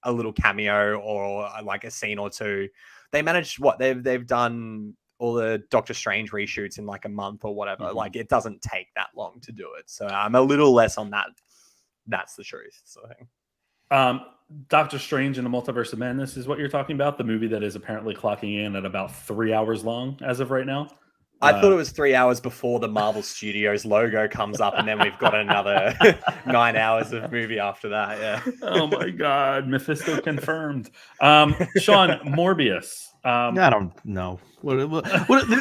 a little cameo or like a scene or two. They managed they've done all the Doctor Strange reshoots in like a month or whatever. Mm-hmm. Like, it doesn't take that long to do it. So I'm a little less on that. That's the truth. So Doctor Strange and the Multiverse of Madness is what you're talking about. The movie that is apparently clocking in at about 3 hours long as of right now. I thought it was 3 hours before the Marvel Studios logo comes up, and then we've got another 9 hours of movie after that. Yeah. Oh my God, Mephisto confirmed. Sean, Morbius. I don't know.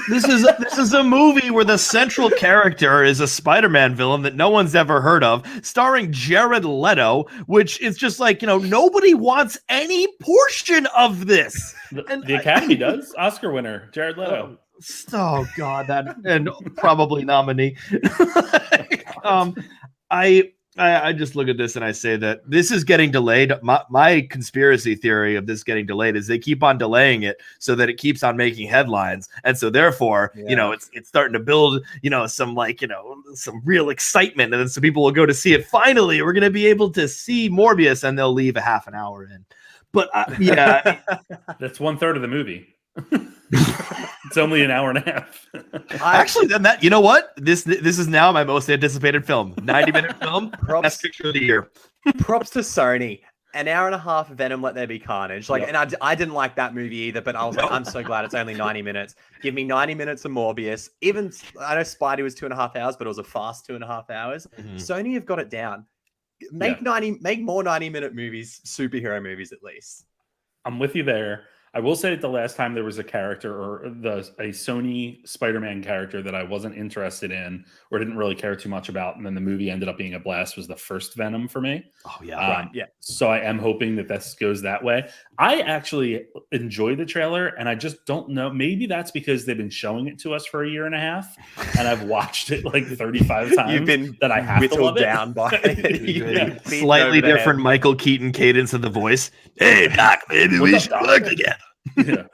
This is a movie where the central character is a Spider-Man villain that no one's ever heard of, starring Jared Leto, which is just like, nobody wants any portion of this. The Academy does. Oscar winner, Jared Leto. Oh God, and probably nominee. I just look at this and I say that this is getting delayed. My conspiracy theory of this getting delayed is they keep on delaying it so that it keeps on making headlines, and so therefore, it's starting to build, some some real excitement, and then some people will go to see it. Finally, we're going to be able to see Morbius, and they'll leave a half an hour in. But that's 1/3 of the movie. It's only an hour and a half. Actually, then you know what? This is now my most anticipated film. 90-minute film. Best picture of the year. Props to Sony. An hour and a half of Venom, Let There Be Carnage. And I didn't like that movie either, but I was like, I'm so glad it's only 90 minutes. Give me 90 minutes of Morbius. Even I know Spidey was 2.5 hours, but it was a fast 2.5 hours. Mm-hmm. Sony have got it down. Make more 90-minute movies, superhero movies at least. I'm with you there. I will say that the last time there was a character or a Sony Spider-Man character that I wasn't interested in or didn't really care too much about, and then the movie ended up being a blast, was the first Venom for me. Oh, yeah. So I am hoping that this goes that way. I actually enjoy the trailer, and I just don't know. Maybe that's because they've been showing it to us for 1.5 years, and I've watched it like 35 times. You've been that I have to love it. Down by it. Slightly different Michael Keaton cadence of the voice. Hey, Doc, maybe we should work together. Yeah.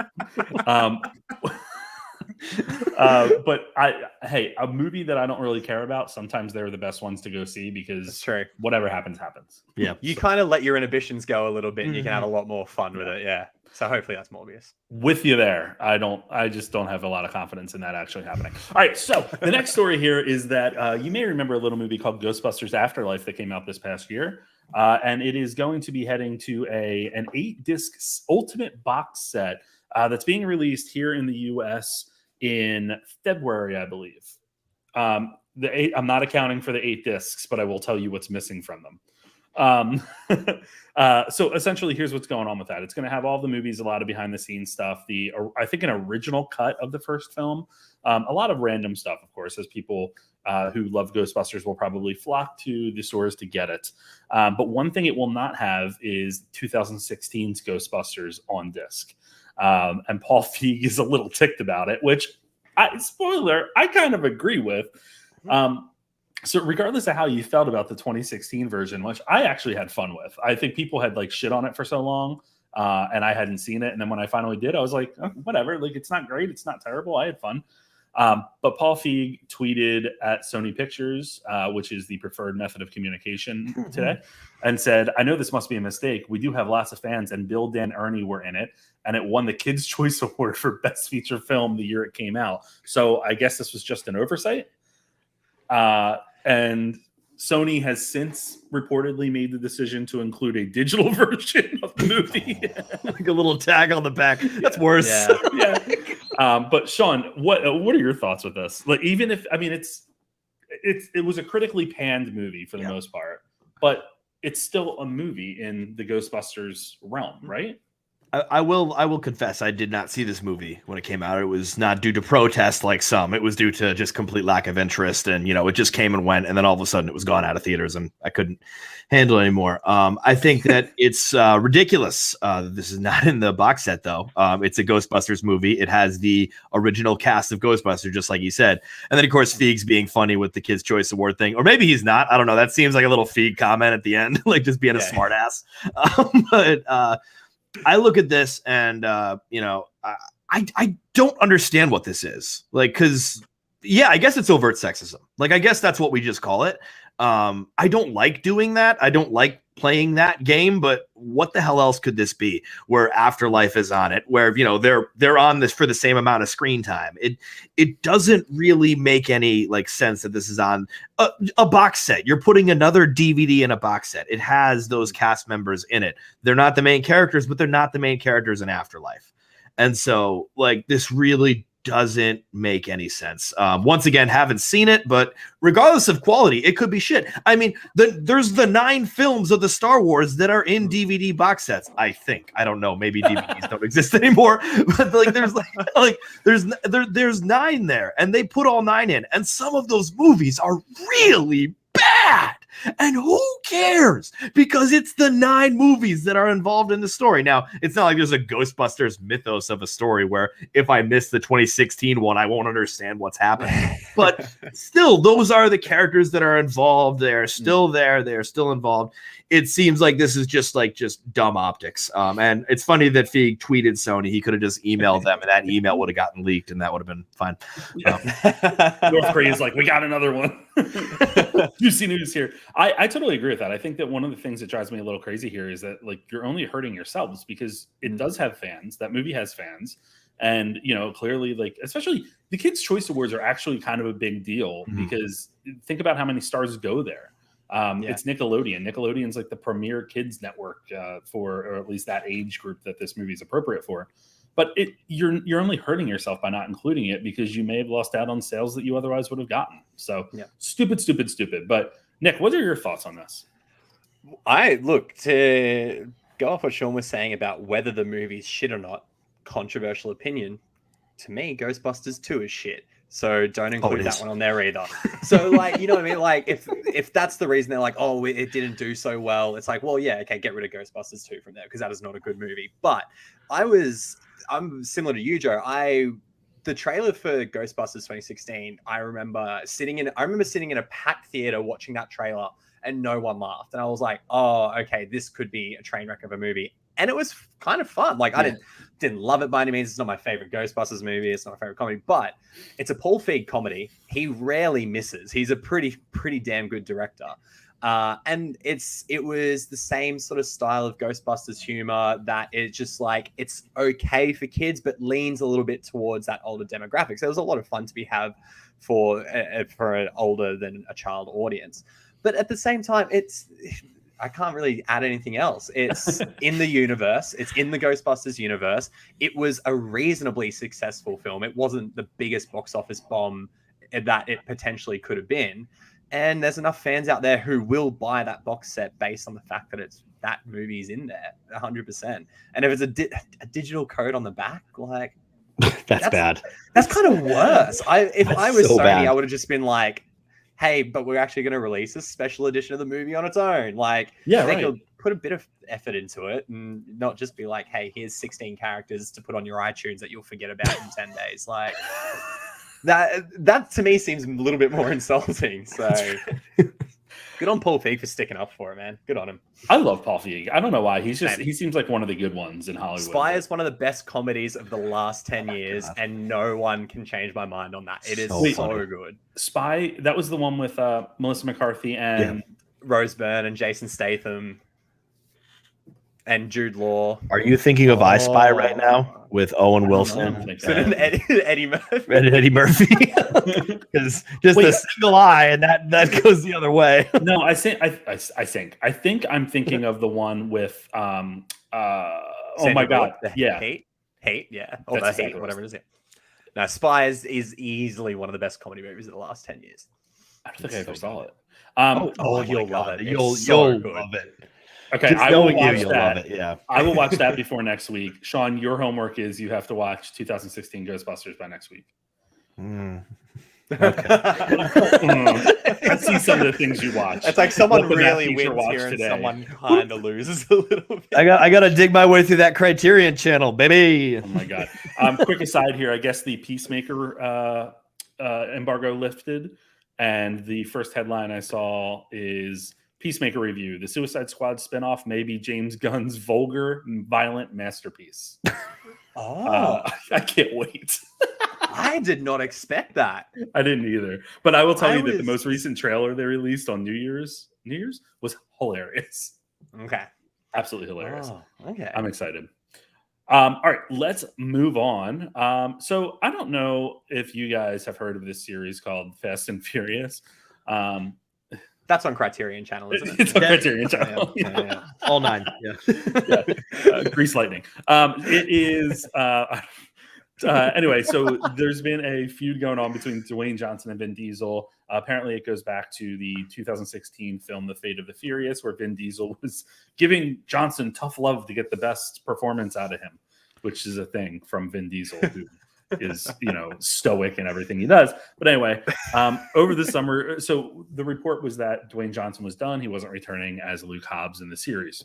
But hey, a movie that I don't really care about, sometimes they're the best ones to go see because That's true. whatever happens, happens. Yeah. You kind of let your inhibitions go a little bit and you can have a lot more fun with it. Yeah. So hopefully that's Morbius. With you there. I just don't have a lot of confidence in that actually happening. All right. So the next story here is that you may remember a little movie called Ghostbusters Afterlife that came out this past year. And it is going to be heading to an 8-disc ultimate box set that's being released here in the US in February, I believe. I'm not accounting for the 8 discs, but I will tell you what's missing from them. So essentially, here's what's going on with that. It's going to have all the movies, a lot of behind the scenes stuff, I think an original cut of the first film, a lot of random stuff, of course, as people who love Ghostbusters will probably flock to the stores to get it. But one thing it will not have is 2016's Ghostbusters on disc. And Paul Feig is a little ticked about it, which, spoiler, I kind of agree with. So regardless of how you felt about the 2016 version, which I actually had fun with, I think people had like shit on it for so long, and I hadn't seen it. And then when I finally did, I was like, oh, whatever. Like, it's not great. It's not terrible. I had fun. But Paul Feig tweeted at Sony Pictures, which is the preferred method of communication today, and said, I know this must be a mistake. We do have lots of fans, and Bill, Dan, Ernie were in it, and it won the Kids' Choice Award for Best Feature Film the year it came out. So I guess this was just an oversight. And Sony has since reportedly made the decision to include a digital version of the movie. Like a little tag on the back. That's worse. Yeah. But Sean, what are your thoughts with this? Like, even if, I mean, it was a critically panned movie for the most part, but it's still a movie in the Ghostbusters realm, right? I will confess I did not see this movie when it came out. It was not due to protest like some. It was due to just complete lack of interest, and it just came and went, and then all of a sudden it was gone out of theaters, and I couldn't handle it anymore. I think that it's ridiculous. This is not in the box set though. It's a Ghostbusters movie. It has the original cast of Ghostbusters, just like you said, and then of course Feig's being funny with the Kids' Choice Award thing, or maybe he's not. I don't know. That seems like a little Feig comment at the end, like just being a smart ass. But I look at this and, I don't understand what this is. Like, because, I guess it's overt sexism. Like, I guess that's what we just call it. I don't like doing that. I don't like playing that game, but what the hell else could this be where Afterlife is on it, where, they're on this for the same amount of screen time. It doesn't really make any sense that this is on a box set. You're putting another DVD in a box set. It has those cast members in it. They're not the main characters, but they're not the main characters in Afterlife. And so this really doesn't make any sense. Once again, haven't seen it, but regardless of quality, it could be shit. I mean, there's the 9 films of the Star Wars that are in DVD box sets. I think. I don't know. Maybe DVDs don't exist anymore. But there's 9 there, and they put all 9 in, and some of those movies are really bad. And who cares? Because it's the 9 movies that are involved in the story. Now, it's not like there's a Ghostbusters mythos of a story where if I miss the 2016 one, I won't understand what's happening. But still, those are the characters that are involved. They're still there. They're still involved. It seems like this is just dumb optics. And it's funny that Feig tweeted Sony. He could have just emailed them, and that email would have gotten leaked, and that would have been fine. North Korea's like, we got another one. Juicy news here. I totally agree with that. I think that one of the things that drives me a little crazy here is that you're only hurting yourselves, because it does have fans. That movie has fans. And, clearly, especially the Kids' Choice Awards are actually kind of a big deal, because think about how many stars go there. It's Nickelodeon. Nickelodeon's the premier kids network or at least that age group that this movie is appropriate for. But you're only hurting yourself by not including it, because you may have lost out on sales that you otherwise would have gotten. So stupid. But Nick, what are your thoughts on this? To go off what Sean was saying about whether the movie's shit or not, controversial opinion. To me, Ghostbusters 2 is shit. So don't include that one on there either. So you know what I mean? If that's the reason they're it didn't do so well, it's well, yeah, okay, get rid of Ghostbusters 2 from there, because that is not a good movie. But I'm similar to you, Joe. The trailer for Ghostbusters 2016, I remember sitting in a packed theater watching that trailer, and no one laughed. And I was like, oh, okay, this could be a train wreck of a movie. and it was kind of fun. Like I didn't love it by any means. It's not my favorite Ghostbusters movie. It's not my favorite comedy, but it's a Paul Feig comedy. He rarely misses. He's a pretty damn good director. And it was the same sort of style of Ghostbusters humor that it's just like, it's okay for kids, but leans a little bit towards that older demographic. So it was a lot of fun to have for an older than a child audience. But at the same time, I can't really add anything else. It's in the universe. It's in the Ghostbusters universe. It was a reasonably successful film. It wasn't the biggest box office bomb that it potentially could have been. And there's enough fans out there who will buy that box set based on the fact that that movie's in there 100%. And if it's a digital code on the back, like that's bad. That's kind of worse. If I was so Sony, bad. I would have just been like, hey, but we're actually going to release a special edition of the movie on its own. Like, they could put a bit of effort into it and not just be like, hey, here's 16 characters to put on your iTunes that you'll forget about in 10 days. Like, that to me seems a little bit more insulting. So good on Paul Feig for sticking up for it, man. Good on him. I love Paul Feig. I don't know why. He seems like one of the good ones in Hollywood. Spy is one of the best comedies of the last 10 years, and no one can change my mind on that. It is so good. Spy, that was the one with Melissa McCarthy and Rose Byrne and Jason Statham and Jude Law. Are you thinking of I Spy right now with Owen Wilson and Eddie Murphy? Eddie Murphy, because just a single eye, and that goes the other way. No, I think I'm thinking of the one with oh my god, hate, yeah, or the hate, whatever it is. Yeah. No, Spy is easily one of the best comedy movies of the last 10 years. I don't think I ever saw it. You'll love it. You'll love it. Okay, I will watch you'll that. Love it, yeah. I will watch that before next week. Sean, your homework is you have to watch 2016 Ghostbusters by next week. Okay. I see some of the things you watch. It's like someone really wins here and someone kind of loses a little bit. I got to dig my way through that Criterion channel, baby. Oh my god. Quick aside here. I guess the Peacemaker embargo lifted, and the first headline I saw is Peacemaker review: the Suicide Squad spinoff may be James Gunn's vulgar and violent masterpiece. I can't wait. I did not expect that. I didn't either. But I will tell you that the most recent trailer they released on New Year's was hilarious. Okay. Absolutely hilarious. Oh, okay. I'm excited. All right, let's move on. So I don't know if you guys have heard of this series called Fast and Furious. That's on Criterion Channel, isn't it? It's on Criterion Channel. Yeah. All 9. Yeah. Grease lightning. It is. Anyway, so there's been a feud going on between Dwayne Johnson and Vin Diesel. Apparently, it goes back to the 2016 film The Fate of the Furious, where Vin Diesel was giving Johnson tough love to get the best performance out of him, which is a thing from Vin Diesel, who is, stoic in everything he does. But anyway, over the summer, so the report was that Dwayne Johnson was done. He wasn't returning as Luke Hobbs in the series.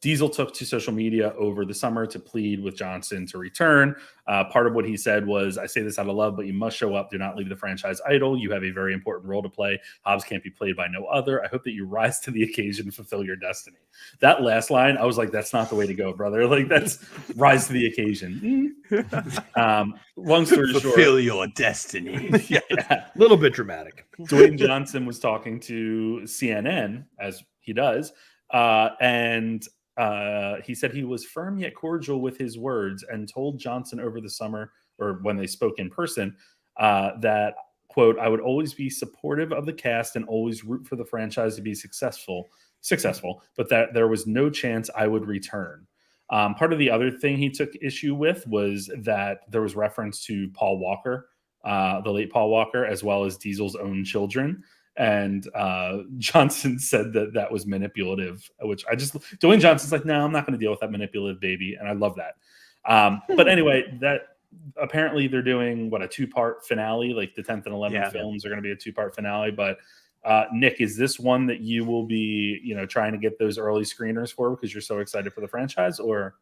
Diesel took to social media over the summer to plead with Johnson to return. Part of what he said was, I say this out of love, but you must show up. Do not leave the franchise idle. You have a very important role to play. Hobbs can't be played by no other. I hope that you rise to the occasion and fulfill your destiny. That last line, I was like, that's not the way to go, brother. Like, that's rise to the occasion. Long story short. Fulfill your destiny. Yeah. A little bit dramatic. Dwayne Johnson was talking to CNN, as he does, and he said he was firm yet cordial with his words and told Johnson over the summer, or when they spoke in person, that, quote, I would always be supportive of the cast and always root for the franchise to be successful, but that there was no chance I would return. Part of the other thing he took issue with was that there was reference to Paul Walker, the late Paul Walker, as well as Diesel's own children. And Johnson said that was manipulative, which Dwayne Johnson's like, no, I'm not going to deal with that manipulative baby. And I love that. But anyway, that apparently they're doing a 2-part finale, like the 10th and 11th films are going to be a 2-part finale. But Nick, is this one that you will be, trying to get those early screeners for because you're so excited for the franchise? Or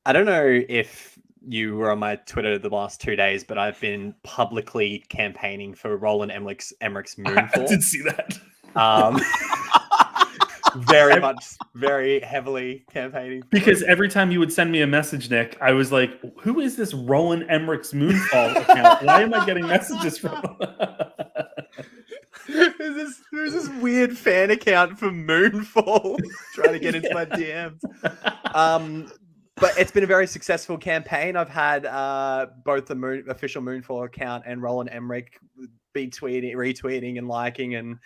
I don't know if you were on my Twitter the last 2 days, but I've been publicly campaigning for Roland Emmerich's Moonfall. I did see that. very much, very heavily campaigning. Because every time you would send me a message, Nick, I was like, who is this Roland Emmerich's Moonfall account? Why am I getting messages from There's this weird fan account for Moonfall trying to get into my DMs. But it's been a very successful campaign. I've had both the official Moonfall account and Roland Emmerich be retweeting and liking and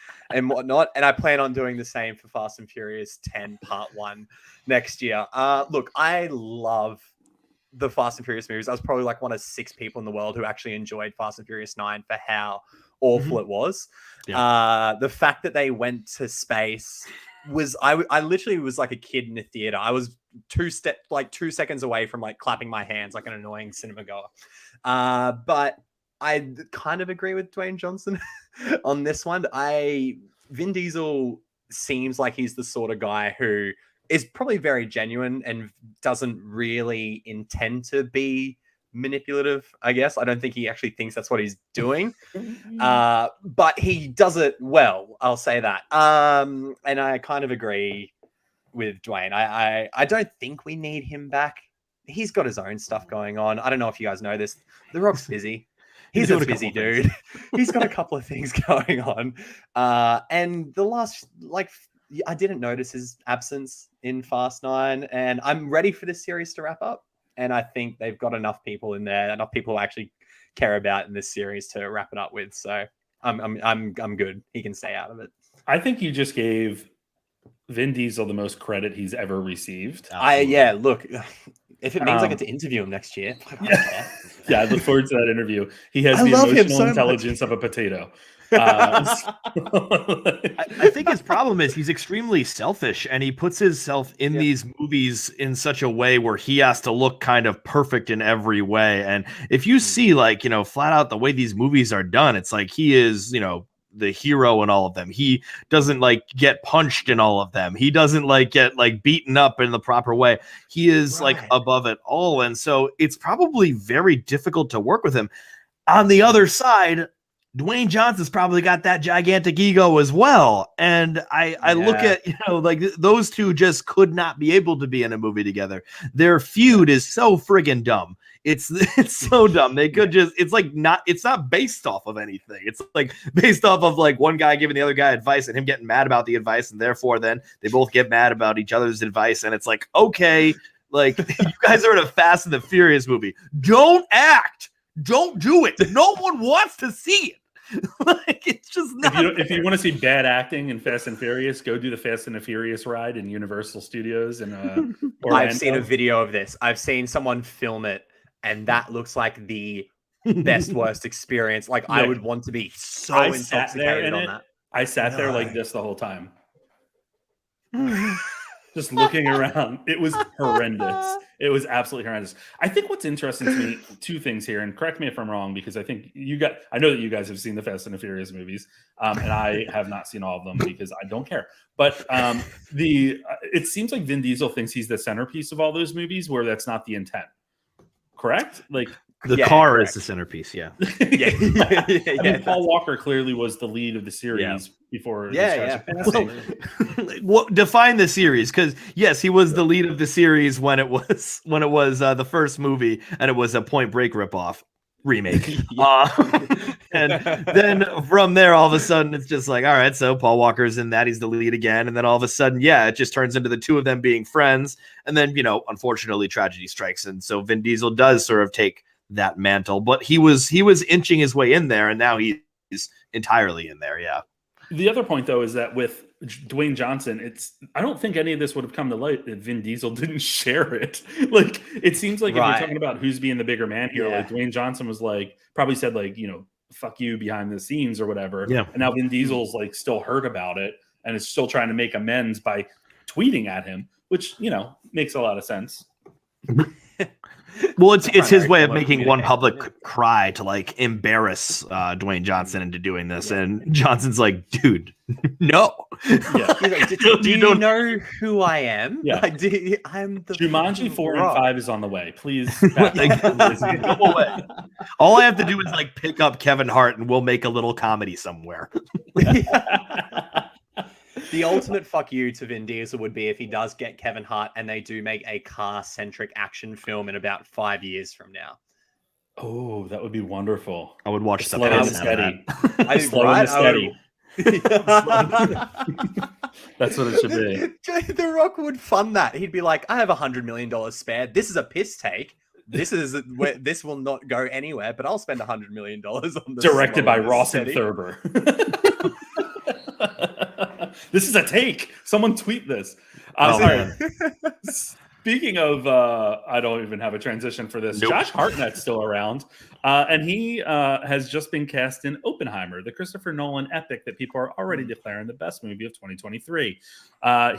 whatnot. And I plan on doing the same for Fast and Furious 10 Part 1 next year. Look, I love the Fast and Furious movies. I was probably like one of 6 people in the world who actually enjoyed Fast and Furious 9 for how awful it was. Yeah. The fact that they went to space was, I literally was like a kid in the theater. I was 2 seconds away from like clapping my hands like an annoying cinema goer. But I kind of agree with Dwayne Johnson on this one. Vin Diesel seems like he's the sort of guy who is probably very genuine and doesn't really intend to be manipulative, I guess. I don't think he actually thinks that's what he's doing. But he does it well, I'll say that. And I kind of agree with Dwayne. I don't think we need him back. He's got his own stuff going on. I don't know if you guys know this. The Rock's busy. He's a busy dude. He's got a couple of things going on. And the last, I didn't notice his absence in Fast 9, and I'm ready for this series to wrap up. And I think they've got enough people in there, enough people who actually care about in this series to wrap it up with. So I'm good. He can stay out of it. I think you just gave Vin Diesel the most credit he's ever received. Look, if it means I get to interview him next year, I don't care. Yeah, I look forward to that interview. He has the emotional intelligence of a potato. I think his problem is he's extremely selfish, and he puts himself in these movies in such a way where he has to look kind of perfect in every way. And if you see, flat out the way these movies are done, it's like he is, the hero in all of them. He doesn't get punched in all of them. He doesn't get beaten up in the proper way. He is above it all. And so it's probably very difficult to work with him. On the other side, Dwayne Johnson's probably got that gigantic ego as well. And I look at, those two just could not be able to be in a movie together. Their feud is so friggin' dumb. It's so dumb. They could just, it's not based off of anything. It's based off of one guy giving the other guy advice and him getting mad about the advice. And therefore then they both get mad about each other's advice. And it's okay, you guys are in a Fast and the Furious movie. Don't act. Don't do it. No one wants to see it. It's just not. If you want to see bad acting in Fast and Furious, go do the Fast and the Furious ride in Universal Studios. And I've seen a video of this. I've seen someone film it, and that looks like the best worst experience. I would want to be so intoxicated on that. I sat there like this the whole time. Just looking around. It was horrendous. It was absolutely horrendous. I think what's interesting to me, 2 things here, and correct me if I'm wrong, because I think I know that you guys have seen the Fast and the Furious movies, and I have not seen all of them because I don't care. But it seems like Vin Diesel thinks he's the centerpiece of all those movies, where that's not the intent. Correct? The car is the centerpiece, yeah. I mean, Paul Walker clearly was the lead of the series before. Well, define the series, because yes, he was the lead of the series when it was the first movie, and it was a Point Break ripoff remake. And then from there, all of a sudden, it's just all right, so Paul Walker's in that, he's the lead again, and then all of a sudden, it just turns into the two of them being friends, and then unfortunately, tragedy strikes, and so Vin Diesel does sort of take that mantle, but he was inching his way in there, and now he's entirely in there. Yeah. The other point, though, is that with Dwayne Johnson, I don't think any of this would have come to light if Vin Diesel didn't share it. It seems like if you're talking about who's being the bigger man here, Dwayne Johnson was probably said fuck you behind the scenes or whatever. Yeah. And now Vin Diesel's still hurt about it and is still trying to make amends by tweeting at him, which makes a lot of sense. Well, it's his way of making one public cry to embarrass Dwayne Johnson into doing this, and Johnson's like, dude, no. Yeah. Do you know who I am? Yeah. I'm the Jumanji 4 and 5 is on the way. Please. Go away. All I have to do is pick up Kevin Hart, and we'll make a little comedy somewhere. The ultimate fuck you to Vin Diesel would be if he does get Kevin Hart and they do make a car-centric action film in about 5 years from now. Oh, that would be wonderful. I would watch the Slow and piss out of steady. I Slow and steady. That's what it should be. The Rock would fund that. He'd be like, I have $100 million spare. This is a piss take. This will not go anywhere, but I'll spend $100 million on this. Directed by Ross and Thurber. This is a take. Someone tweet this. Speaking of, I don't even have a transition for this. Nope. Josh Hartnett's still around, and he has just been cast in Oppenheimer, the Christopher Nolan epic that people are already declaring the best movie of 2023.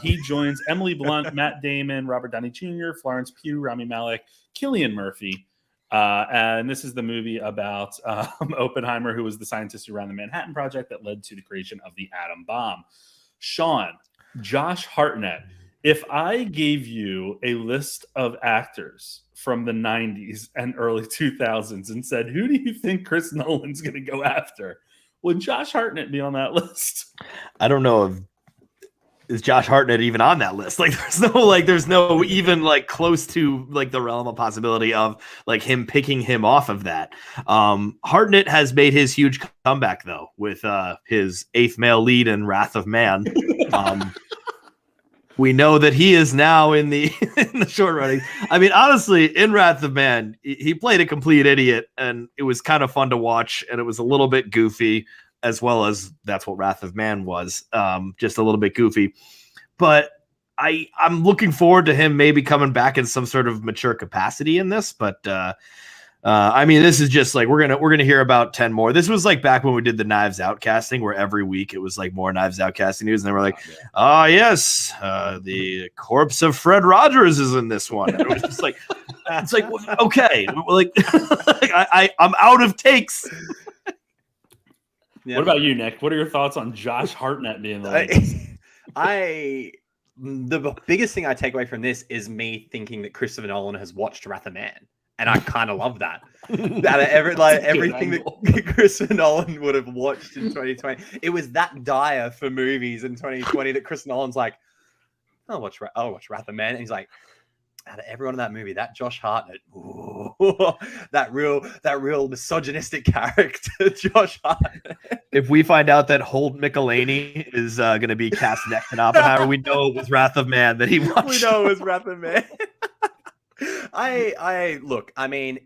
He joins Emily Blunt, Matt Damon, Robert Downey Jr., Florence Pugh, Rami Malek, Cillian Murphy. And this is the movie about Oppenheimer, who was the scientist who ran the Manhattan Project that led to the creation of the atom bomb. Sean, Josh Hartnett. If I gave you a list of actors from the 90s and early 2000s and said, who do you think Chris Nolan's going to go after? Would Josh Hartnett be on that list? I don't know if is Josh Hartnett even on that list. Like there's no even like close to like the realm of possibility of like him picking him off of that. Hartnett has made his huge comeback though with his 8th male lead in Wrath of Man. We know that he is now in the short running. I mean, honestly, in Wrath of Man, he played a complete idiot, and it was kind of fun to watch, and it was a little bit goofy, as well as that's what Wrath of Man was, just a little bit goofy. But I'm looking forward to him maybe coming back in some sort of mature capacity in this. But I mean, this is just like we're gonna hear about 10 more. This was like back when we did the Knives Out casting, where every week it was like more Knives Out casting news, and then we're like, yes, the corpse of Fred Rogers is in this one. And it was just like, it's like okay, like I'm out of takes. Yeah. What about you, Nick? What are your thoughts on Josh Hartnett being the lead? The biggest thing I take away from this is me thinking that Christopher Nolan has watched Wrath of Man. And I kind of love that. Everything that Christopher Nolan would have watched in 2020, it was that dire for movies in 2020 that Chris Nolan's like, I'll watch Wrath of Man. And he's like, out of everyone in that movie, that Josh Hartnett, ooh, that real misogynistic character, Josh Hartnett. If we find out that Holt McElhaney is going to be cast next in Oppenheimer, we know it was Wrath of Man that he watched. We know it was Wrath of Man. I mean,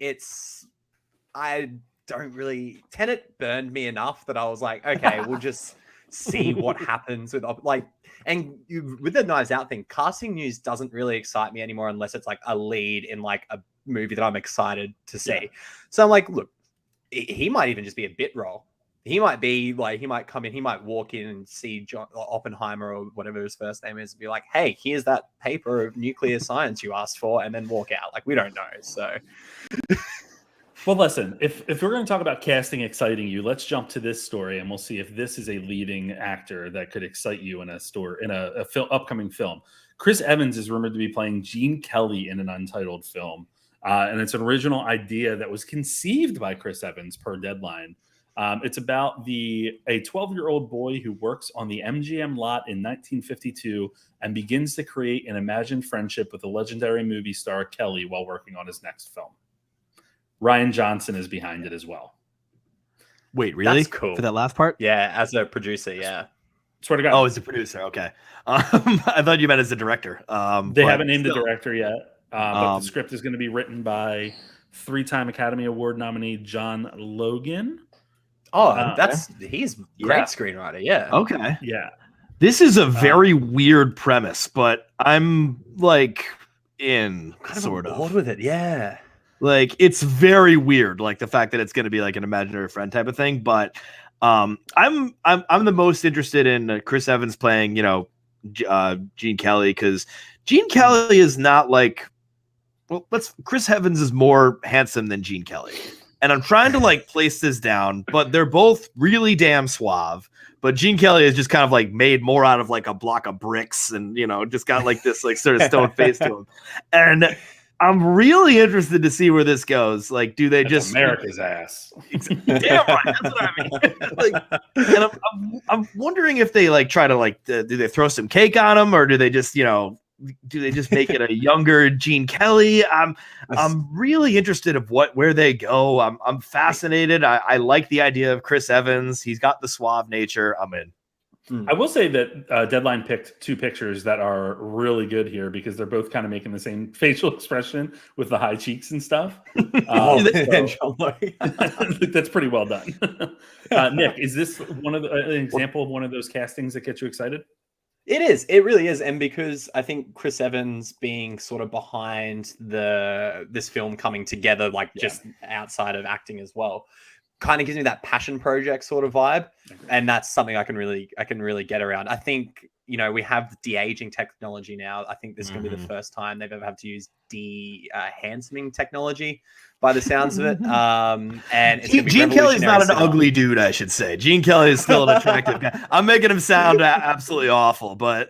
I don't really, Tenet burned me enough that I was like, okay, we'll just see what happens with with the Knives Out thing, casting news doesn't really excite me anymore unless it's like a lead in like a movie that I'm excited to see. Yeah. So I'm like, look, he might even just be a bit role. He might be like, he might come in, he might walk in and see John Oppenheimer or whatever his first name is and be like, hey, here's that paper of nuclear science you asked for, and then walk out. Like, we don't know. So, well, listen, if we're going to talk about casting exciting you, let's jump to this story and we'll see if this is a leading actor that could excite you in a upcoming film. Chris Evans is rumored to be playing Gene Kelly in an untitled film. And it's an original idea that was conceived by Chris Evans per Deadline. It's about a 12-year-old boy who works on the MGM lot in 1952 and begins to create an imagined friendship with the legendary movie star Kelly while working on his next film. Ryan Johnson is behind it as well. Wait, really? That's cool. For that last part? Yeah, as a producer, yeah. Swear to God. Oh, as a producer, okay. I thought you meant as a director. They haven't named a director yet, but the script is going to be written by 3-time Academy Award nominee John Logan. Oh, he's a great screenwriter. Yeah. Okay. Yeah. This is a very weird premise, but I'm like kind of bored with it. Yeah. Like, it's very weird, like the fact that it's going to be like an imaginary friend type of thing. But I'm the most interested in Chris Evans playing, Gene Kelly, because Gene Kelly is not like, Chris Evans is more handsome than Gene Kelly. And I'm trying to like place this down, but they're both really damn suave. But Gene Kelly is just kind of like made more out of like a block of bricks and, just got like this like sort of stone face to him. And I'm really interested to see where this goes. Like, do they That's just America's ass? Damn right, that's what I mean. Like, and I'm wondering if they like try to like do they throw some cake on him, or do they just make it a younger Gene Kelly? I'm really interested of where they go. I'm fascinated. I like the idea of Chris Evans. He's got the suave nature. I'm in. I will say that Deadline picked two pictures that are really good here because they're both kind of making the same facial expression with the high cheeks and stuff. That's pretty well done. Nick, is this an example of one of those castings that gets you excited? It is. It really is. And because I think Chris Evans being sort of behind this film coming together, like just outside of acting as well, kind of gives me that passion project sort of vibe. And that's something I can really get around. I think, we have de-aging technology now. I think this is going to be the first time they've ever had to use de-handsoming technology by the sounds of it. And it's Gene Kelly's not an ugly dude, I should say. Gene Kelly is still an attractive guy. I'm making him sound absolutely awful, but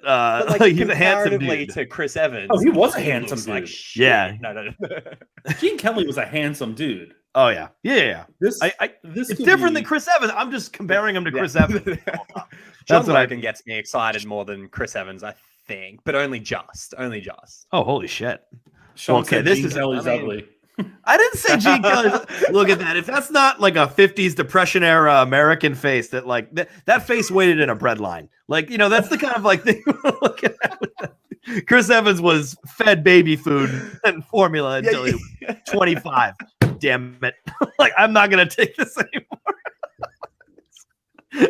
he's a handsome dude. To Chris Evans. Oh, he was a handsome dude. Like shit. Yeah. No. Gene Kelly was a handsome dude. Oh yeah. This it's different than Chris Evans. I'm just comparing him to Chris Evans. John Logan gets me excited more than Chris Evans, I think, but only just. Oh, holy shit. Okay, this is Kelly's ugly. I didn't say Gene Kelly. Look at that. If that's not like a 50s Depression era American face, that face waited in a bread line. Like, that's the kind of like thing we're looking at. Chris Evans was fed baby food and formula until he was 25. Damn it. Like, I'm not going to take this anymore.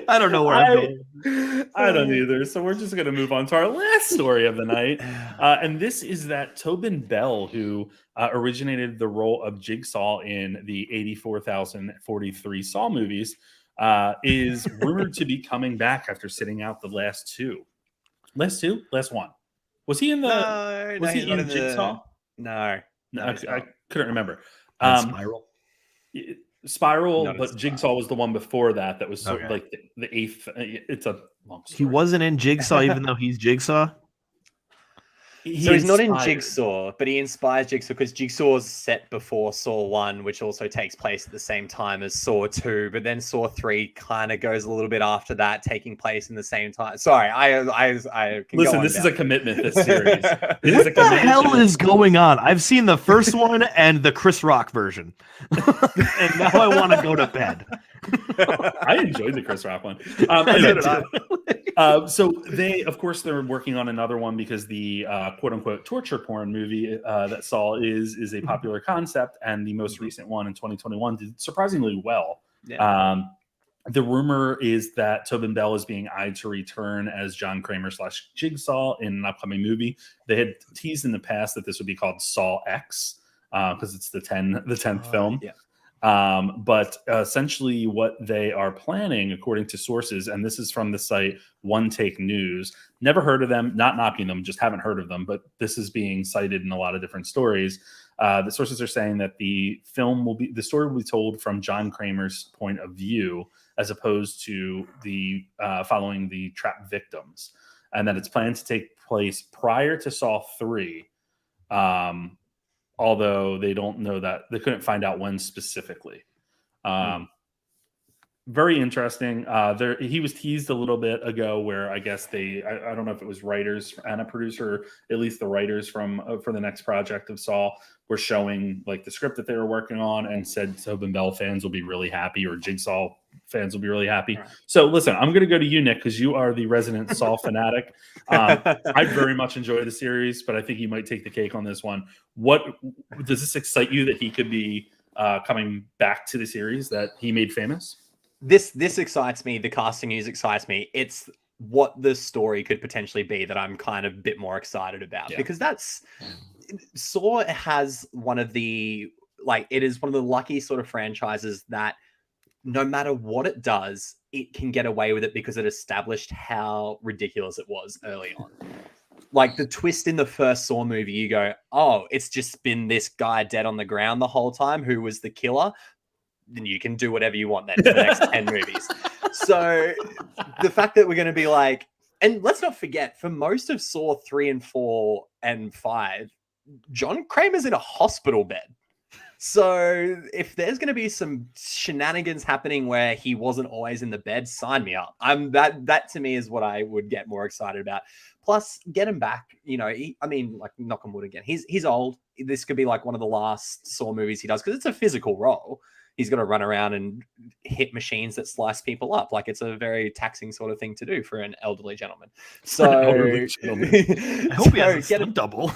I don't know where I'm going. I don't either. So we're just going to move on to our last story of the night. And this is that Tobin Bell, who originated the role of Jigsaw in the 84,043 Saw movies, is rumored to be coming back after sitting out the last two. Last one. Was he in the? Was he in Jigsaw? No, I couldn't remember. Spiral, but Jigsaw was the one before that. That was sort of like the eighth. It's a long story. He wasn't in Jigsaw, even though he's Jigsaw. He's not in Jigsaw, but he inspires Jigsaw because Jigsaw's set before Saw 1, which also takes place at the same time as Saw 2, but then Saw 3 kind of goes a little bit after that, taking place in the same time. Sorry, I can listen. This is a commitment. This series. What the hell is going on? I've seen the first one and the Chris Rock version, and now I want to go to bed. I enjoyed the Chris Rock one. So they're working on another one because the quote unquote torture porn movie that Saw is a popular concept, and the most recent one in 2021 did surprisingly well. Yeah. The rumor is that Tobin Bell is being eyed to return as John Kramer / Jigsaw in an upcoming movie. They had teased in the past that this would be called Saw X because it's the 10th film. Yeah. But essentially what they are planning, according to sources, and this is from the site One Take News, never heard of them, not knocking them, just haven't heard of them, but this is being cited in a lot of different stories. The sources are saying that the story will be told from John Kramer's point of view, as opposed to the following the trapped victims, and that it's planned to take place prior to Saw 3. Although they don't know that, they couldn't find out when specifically. Very interesting. He was teased a little bit ago where I guess I don't know if it was writers and a producer, or at least the writers for the next project of Saw were showing like the script that they were working on and said Tobin Bell fans will be really happy, or Jigsaw fans will be really happy. Right. So listen, I'm going to go to you, Nick, because you are the resident Saw fanatic. I very much enjoy the series, but I think you might take the cake on this one. What does this excite you that he could be coming back to the series that he made famous? This excites me. The casting news excites me. It's what the story could potentially be that I'm kind of a bit more excited about, because Saw has it is one of the lucky sort of franchises that no matter what it does, it can get away with it because it established how ridiculous it was early on. Like the twist in the first Saw movie, you go, oh, it's just been this guy dead on the ground the whole time who was the killer. Then you can do whatever you want then for the next 10 movies. So the fact that we're going to be like, and let's not forget, for most of Saw 3 and 4 and 5, John Kramer's in a hospital bed. So if there's going to be some shenanigans happening where he wasn't always in the bed, sign me up. That to me is what I would get more excited about. Plus, get him back. You know, like knock on wood again. He's old. This could be like one of the last Saw movies he does because it's a physical role. He's got to run around and hit machines that slice people up. Like it's a very taxing sort of thing to do for an elderly gentleman. So I hope he has a stunt double.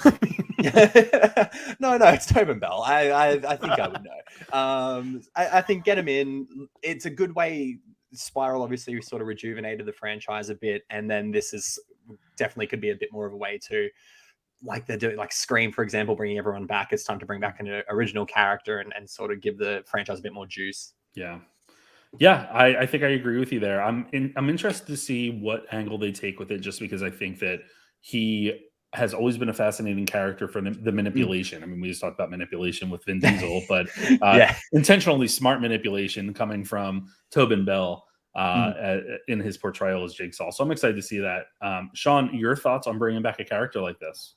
No, it's Tobin Bell. I think I would know. I think get him in. It's a good way. Spiral obviously sort of rejuvenated the franchise a bit, and then this is definitely could be a bit more of a way to, like they're doing, like Scream, for example, bringing everyone back. It's time to bring back an original character and sort of give the franchise a bit more juice. Yeah. I think I agree with you there. I'm interested to see what angle they take with it, just because I think that he has always been a fascinating character for the manipulation. I mean, we just talked about manipulation with Vin Diesel, but intentionally smart manipulation coming from Tobin Bell in his portrayal as Jigsaw. So I'm excited to see that. Sean, your thoughts on bringing back a character like this?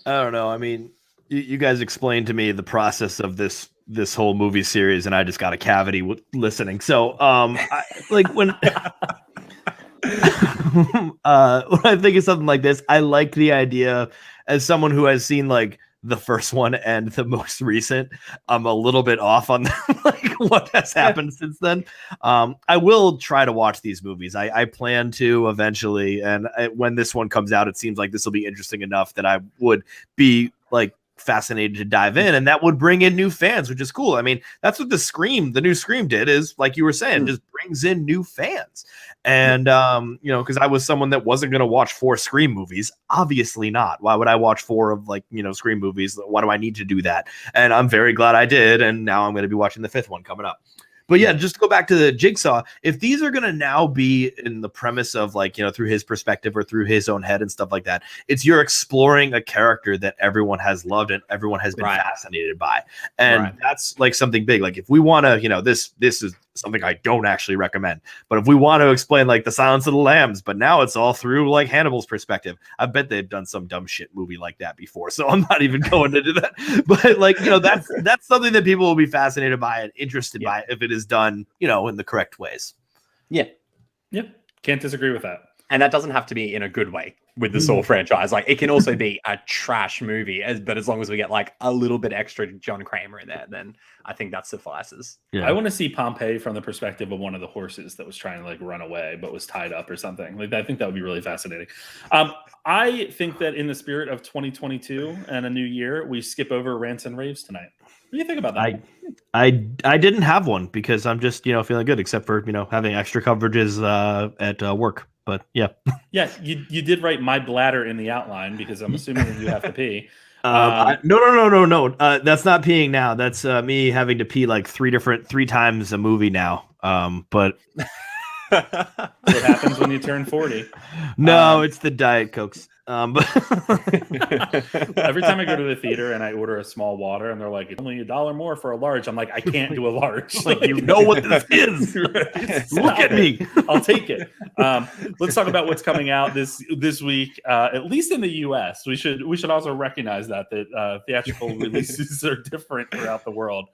I don't know. I mean, you guys explained to me the process of this whole movie series, and I just got a cavity listening. So, when when I think of something like this, I like the idea as someone who has seen like the first one and the most recent. I'm a little bit off on like what has happened since then. I will try to watch these movies. I plan to eventually, and when this one comes out, it seems like this will be interesting enough that I would be like fascinated to dive in, and that would bring in new fans, which is cool. I mean, that's what the new Scream did, is like you were saying, just brings in new fans. And because I was someone that wasn't going to watch 4 Scream movies. Obviously not. Why would I watch 4 of Scream movies? Why do I need to do that? And I'm very glad I did, and now I'm going to be watching the 5th one coming up. But yeah, just to go back to the Jigsaw, if these are going to now be in the premise of through his perspective or through his own head and stuff like that, it's you're exploring a character that everyone has loved and everyone has been fascinated by. And that's like something big. Like if we want to, this is something I don't actually recommend, but if we want to explain like the Silence of the Lambs, but now it's all through like Hannibal's perspective, I bet they've done some dumb shit movie like that before. So I'm not even going to do that. But that's something that people will be fascinated by and interested by if it is done, in the correct ways. Yeah. Can't disagree with that. And that doesn't have to be in a good way with the Saw franchise. Like it can also be a trash movie, but as long as we get like a little bit extra John Kramer in there, then I think that suffices. Yeah. I want to see Pompeii from the perspective of one of the horses that was trying to like run away, but was tied up or something. Like I think that would be really fascinating. I think that in the spirit of 2022 and a new year, we skip over rants and raves tonight. What do you think about that? I didn't have one because I'm just feeling good, except for having extra coverages at work. But yeah, you did write my bladder in the outline because I'm assuming that you have to pee. No. That's not peeing now. That's me having to pee like 3 times a movie now. But what happens when you turn 40? No, it's the Diet Cokes. But every time I go to the theater and I order a small water and they're like, it's only $1 more for a large, I'm like, I can't do a large. Like, you know what this is. Look at me. I'll take it. Let's talk about what's coming out this week, at least in the US. We should also recognize that theatrical releases are different throughout the world.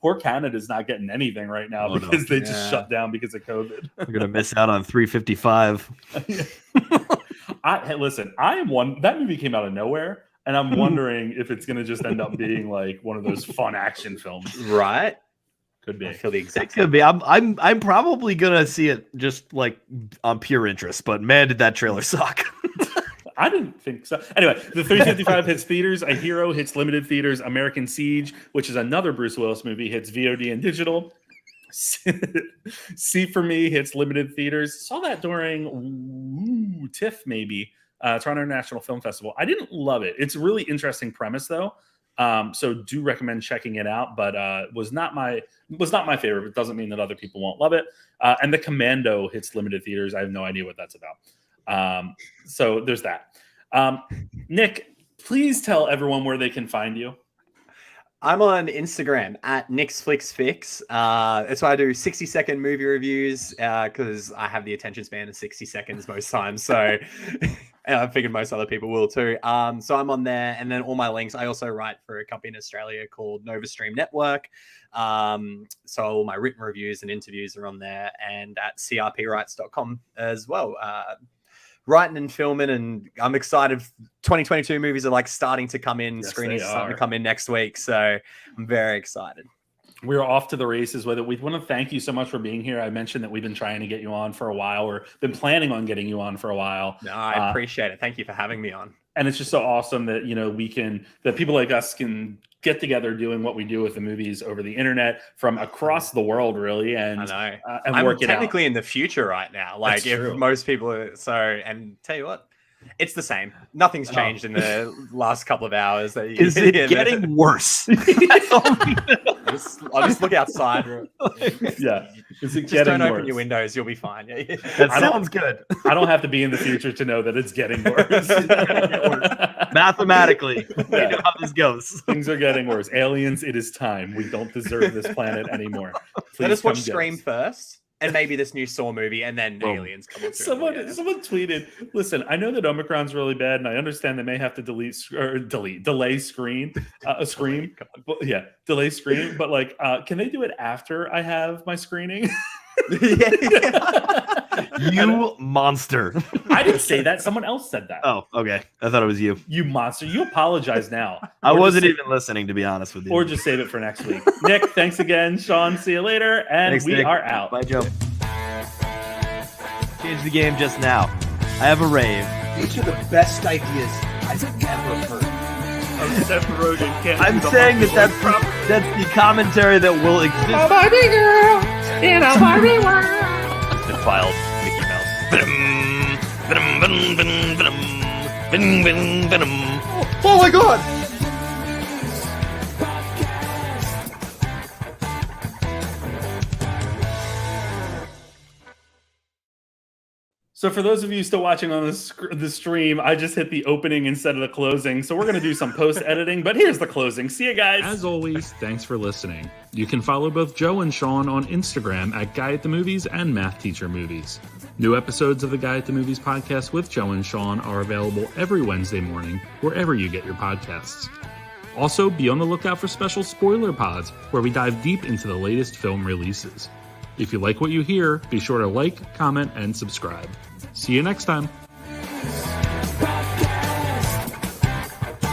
Poor Canada's not getting anything right now because they just shut down because of COVID. We're gonna miss out on 355. Listen, I am one. That movie came out of nowhere, and I'm wondering if it's going to just end up being like one of those fun action films. Right? Could be. I feel the exact same. Could be. I'm probably gonna see it just like on pure interest. But man, did that trailer suck. I didn't think so. Anyway, the 355 hits theaters. A Hero hits limited theaters. American Siege, which is another Bruce Willis movie, hits VOD and digital. See For Me hits limited theaters. Saw that during TIFF, maybe Toronto International Film Festival. I didn't love it. It's a really interesting premise, though. So do recommend checking it out. But was not my favorite. It doesn't mean that other people won't love it. And The Commando hits limited theaters. I have no idea what that's about. So there's that. Nick, please tell everyone where they can find you. I'm on Instagram at NickFlicksFix. That's why I do 60-second movie reviews because I have the attention span of 60 seconds most times. So And I figured most other people will too. So I'm on there, and then all my links. I also write for a company in Australia called Nova Stream Network. So all my written reviews and interviews are on there, and at crpwrites.com as well. Writing and filming, and I'm excited. 2022 movies are like starting to come in. Yes, Screenings they are starting are. to come in next week, so I'm very excited. We're off to the races with it. We want to thank you so much for being here. I mentioned that we've been trying to get you on for a while, or been planning on getting you on for a while. No, I appreciate it. Thank you for having me on. And it's just so awesome that, you know, that people like us can get together doing what we do with the movies over the internet from across the world, really. And I know. and I'm work it out. technically in the future right now. Like, That's if true. most people are, and tell you what, it's the same. Nothing's changed in the last couple of hours. Is it getting worse? I'll just look outside. Yeah. Is it Just getting don't open worse? your windows. You'll be fine. That sounds good. I don't have to be in the future to know that it's getting worse. Mathematically, we know how this goes. Things are getting worse. Aliens, it is time. We don't deserve this planet anymore. Please Let us watch come get Scream us. first, and maybe this new Saw movie, and then Boom. Aliens come on. Someone tweeted, listen, I know that Omicron's really bad, and I understand they may have to delay Scream, delay Scream, but like, can they do it after I have my screening? You monster. I didn't say that. Someone else said that. Oh, okay. I thought it was you. You monster. You apologize now. I Or wasn't just even listening, to be honest with you. Or just save it for next week. Nick, thanks again. Sean, see you later. And Thanks, we Nick. are out. Bye, Joe. Change the game just now. I have a rave. These are the best ideas I've ever heard. I'm saying that's the commentary that will exist. Barbie girl in a Barbie world. Defiled Mickey Mouse. Oh my god! So for those of you still watching on the stream, I just hit the opening instead of the closing. So we're going to do some post-editing, but here's the closing. See you guys. As always, thanks for listening. You can follow both Joe and Sean on Instagram at Guy at the Movies and Math Teacher Movies. New episodes of the Guy at the Movies podcast with Joe and Sean are available every Wednesday morning, wherever you get your podcasts. Also, be on the lookout for special spoiler pods, where we dive deep into the latest film releases. If you like what you hear, be sure to like, comment, and subscribe. See you next time.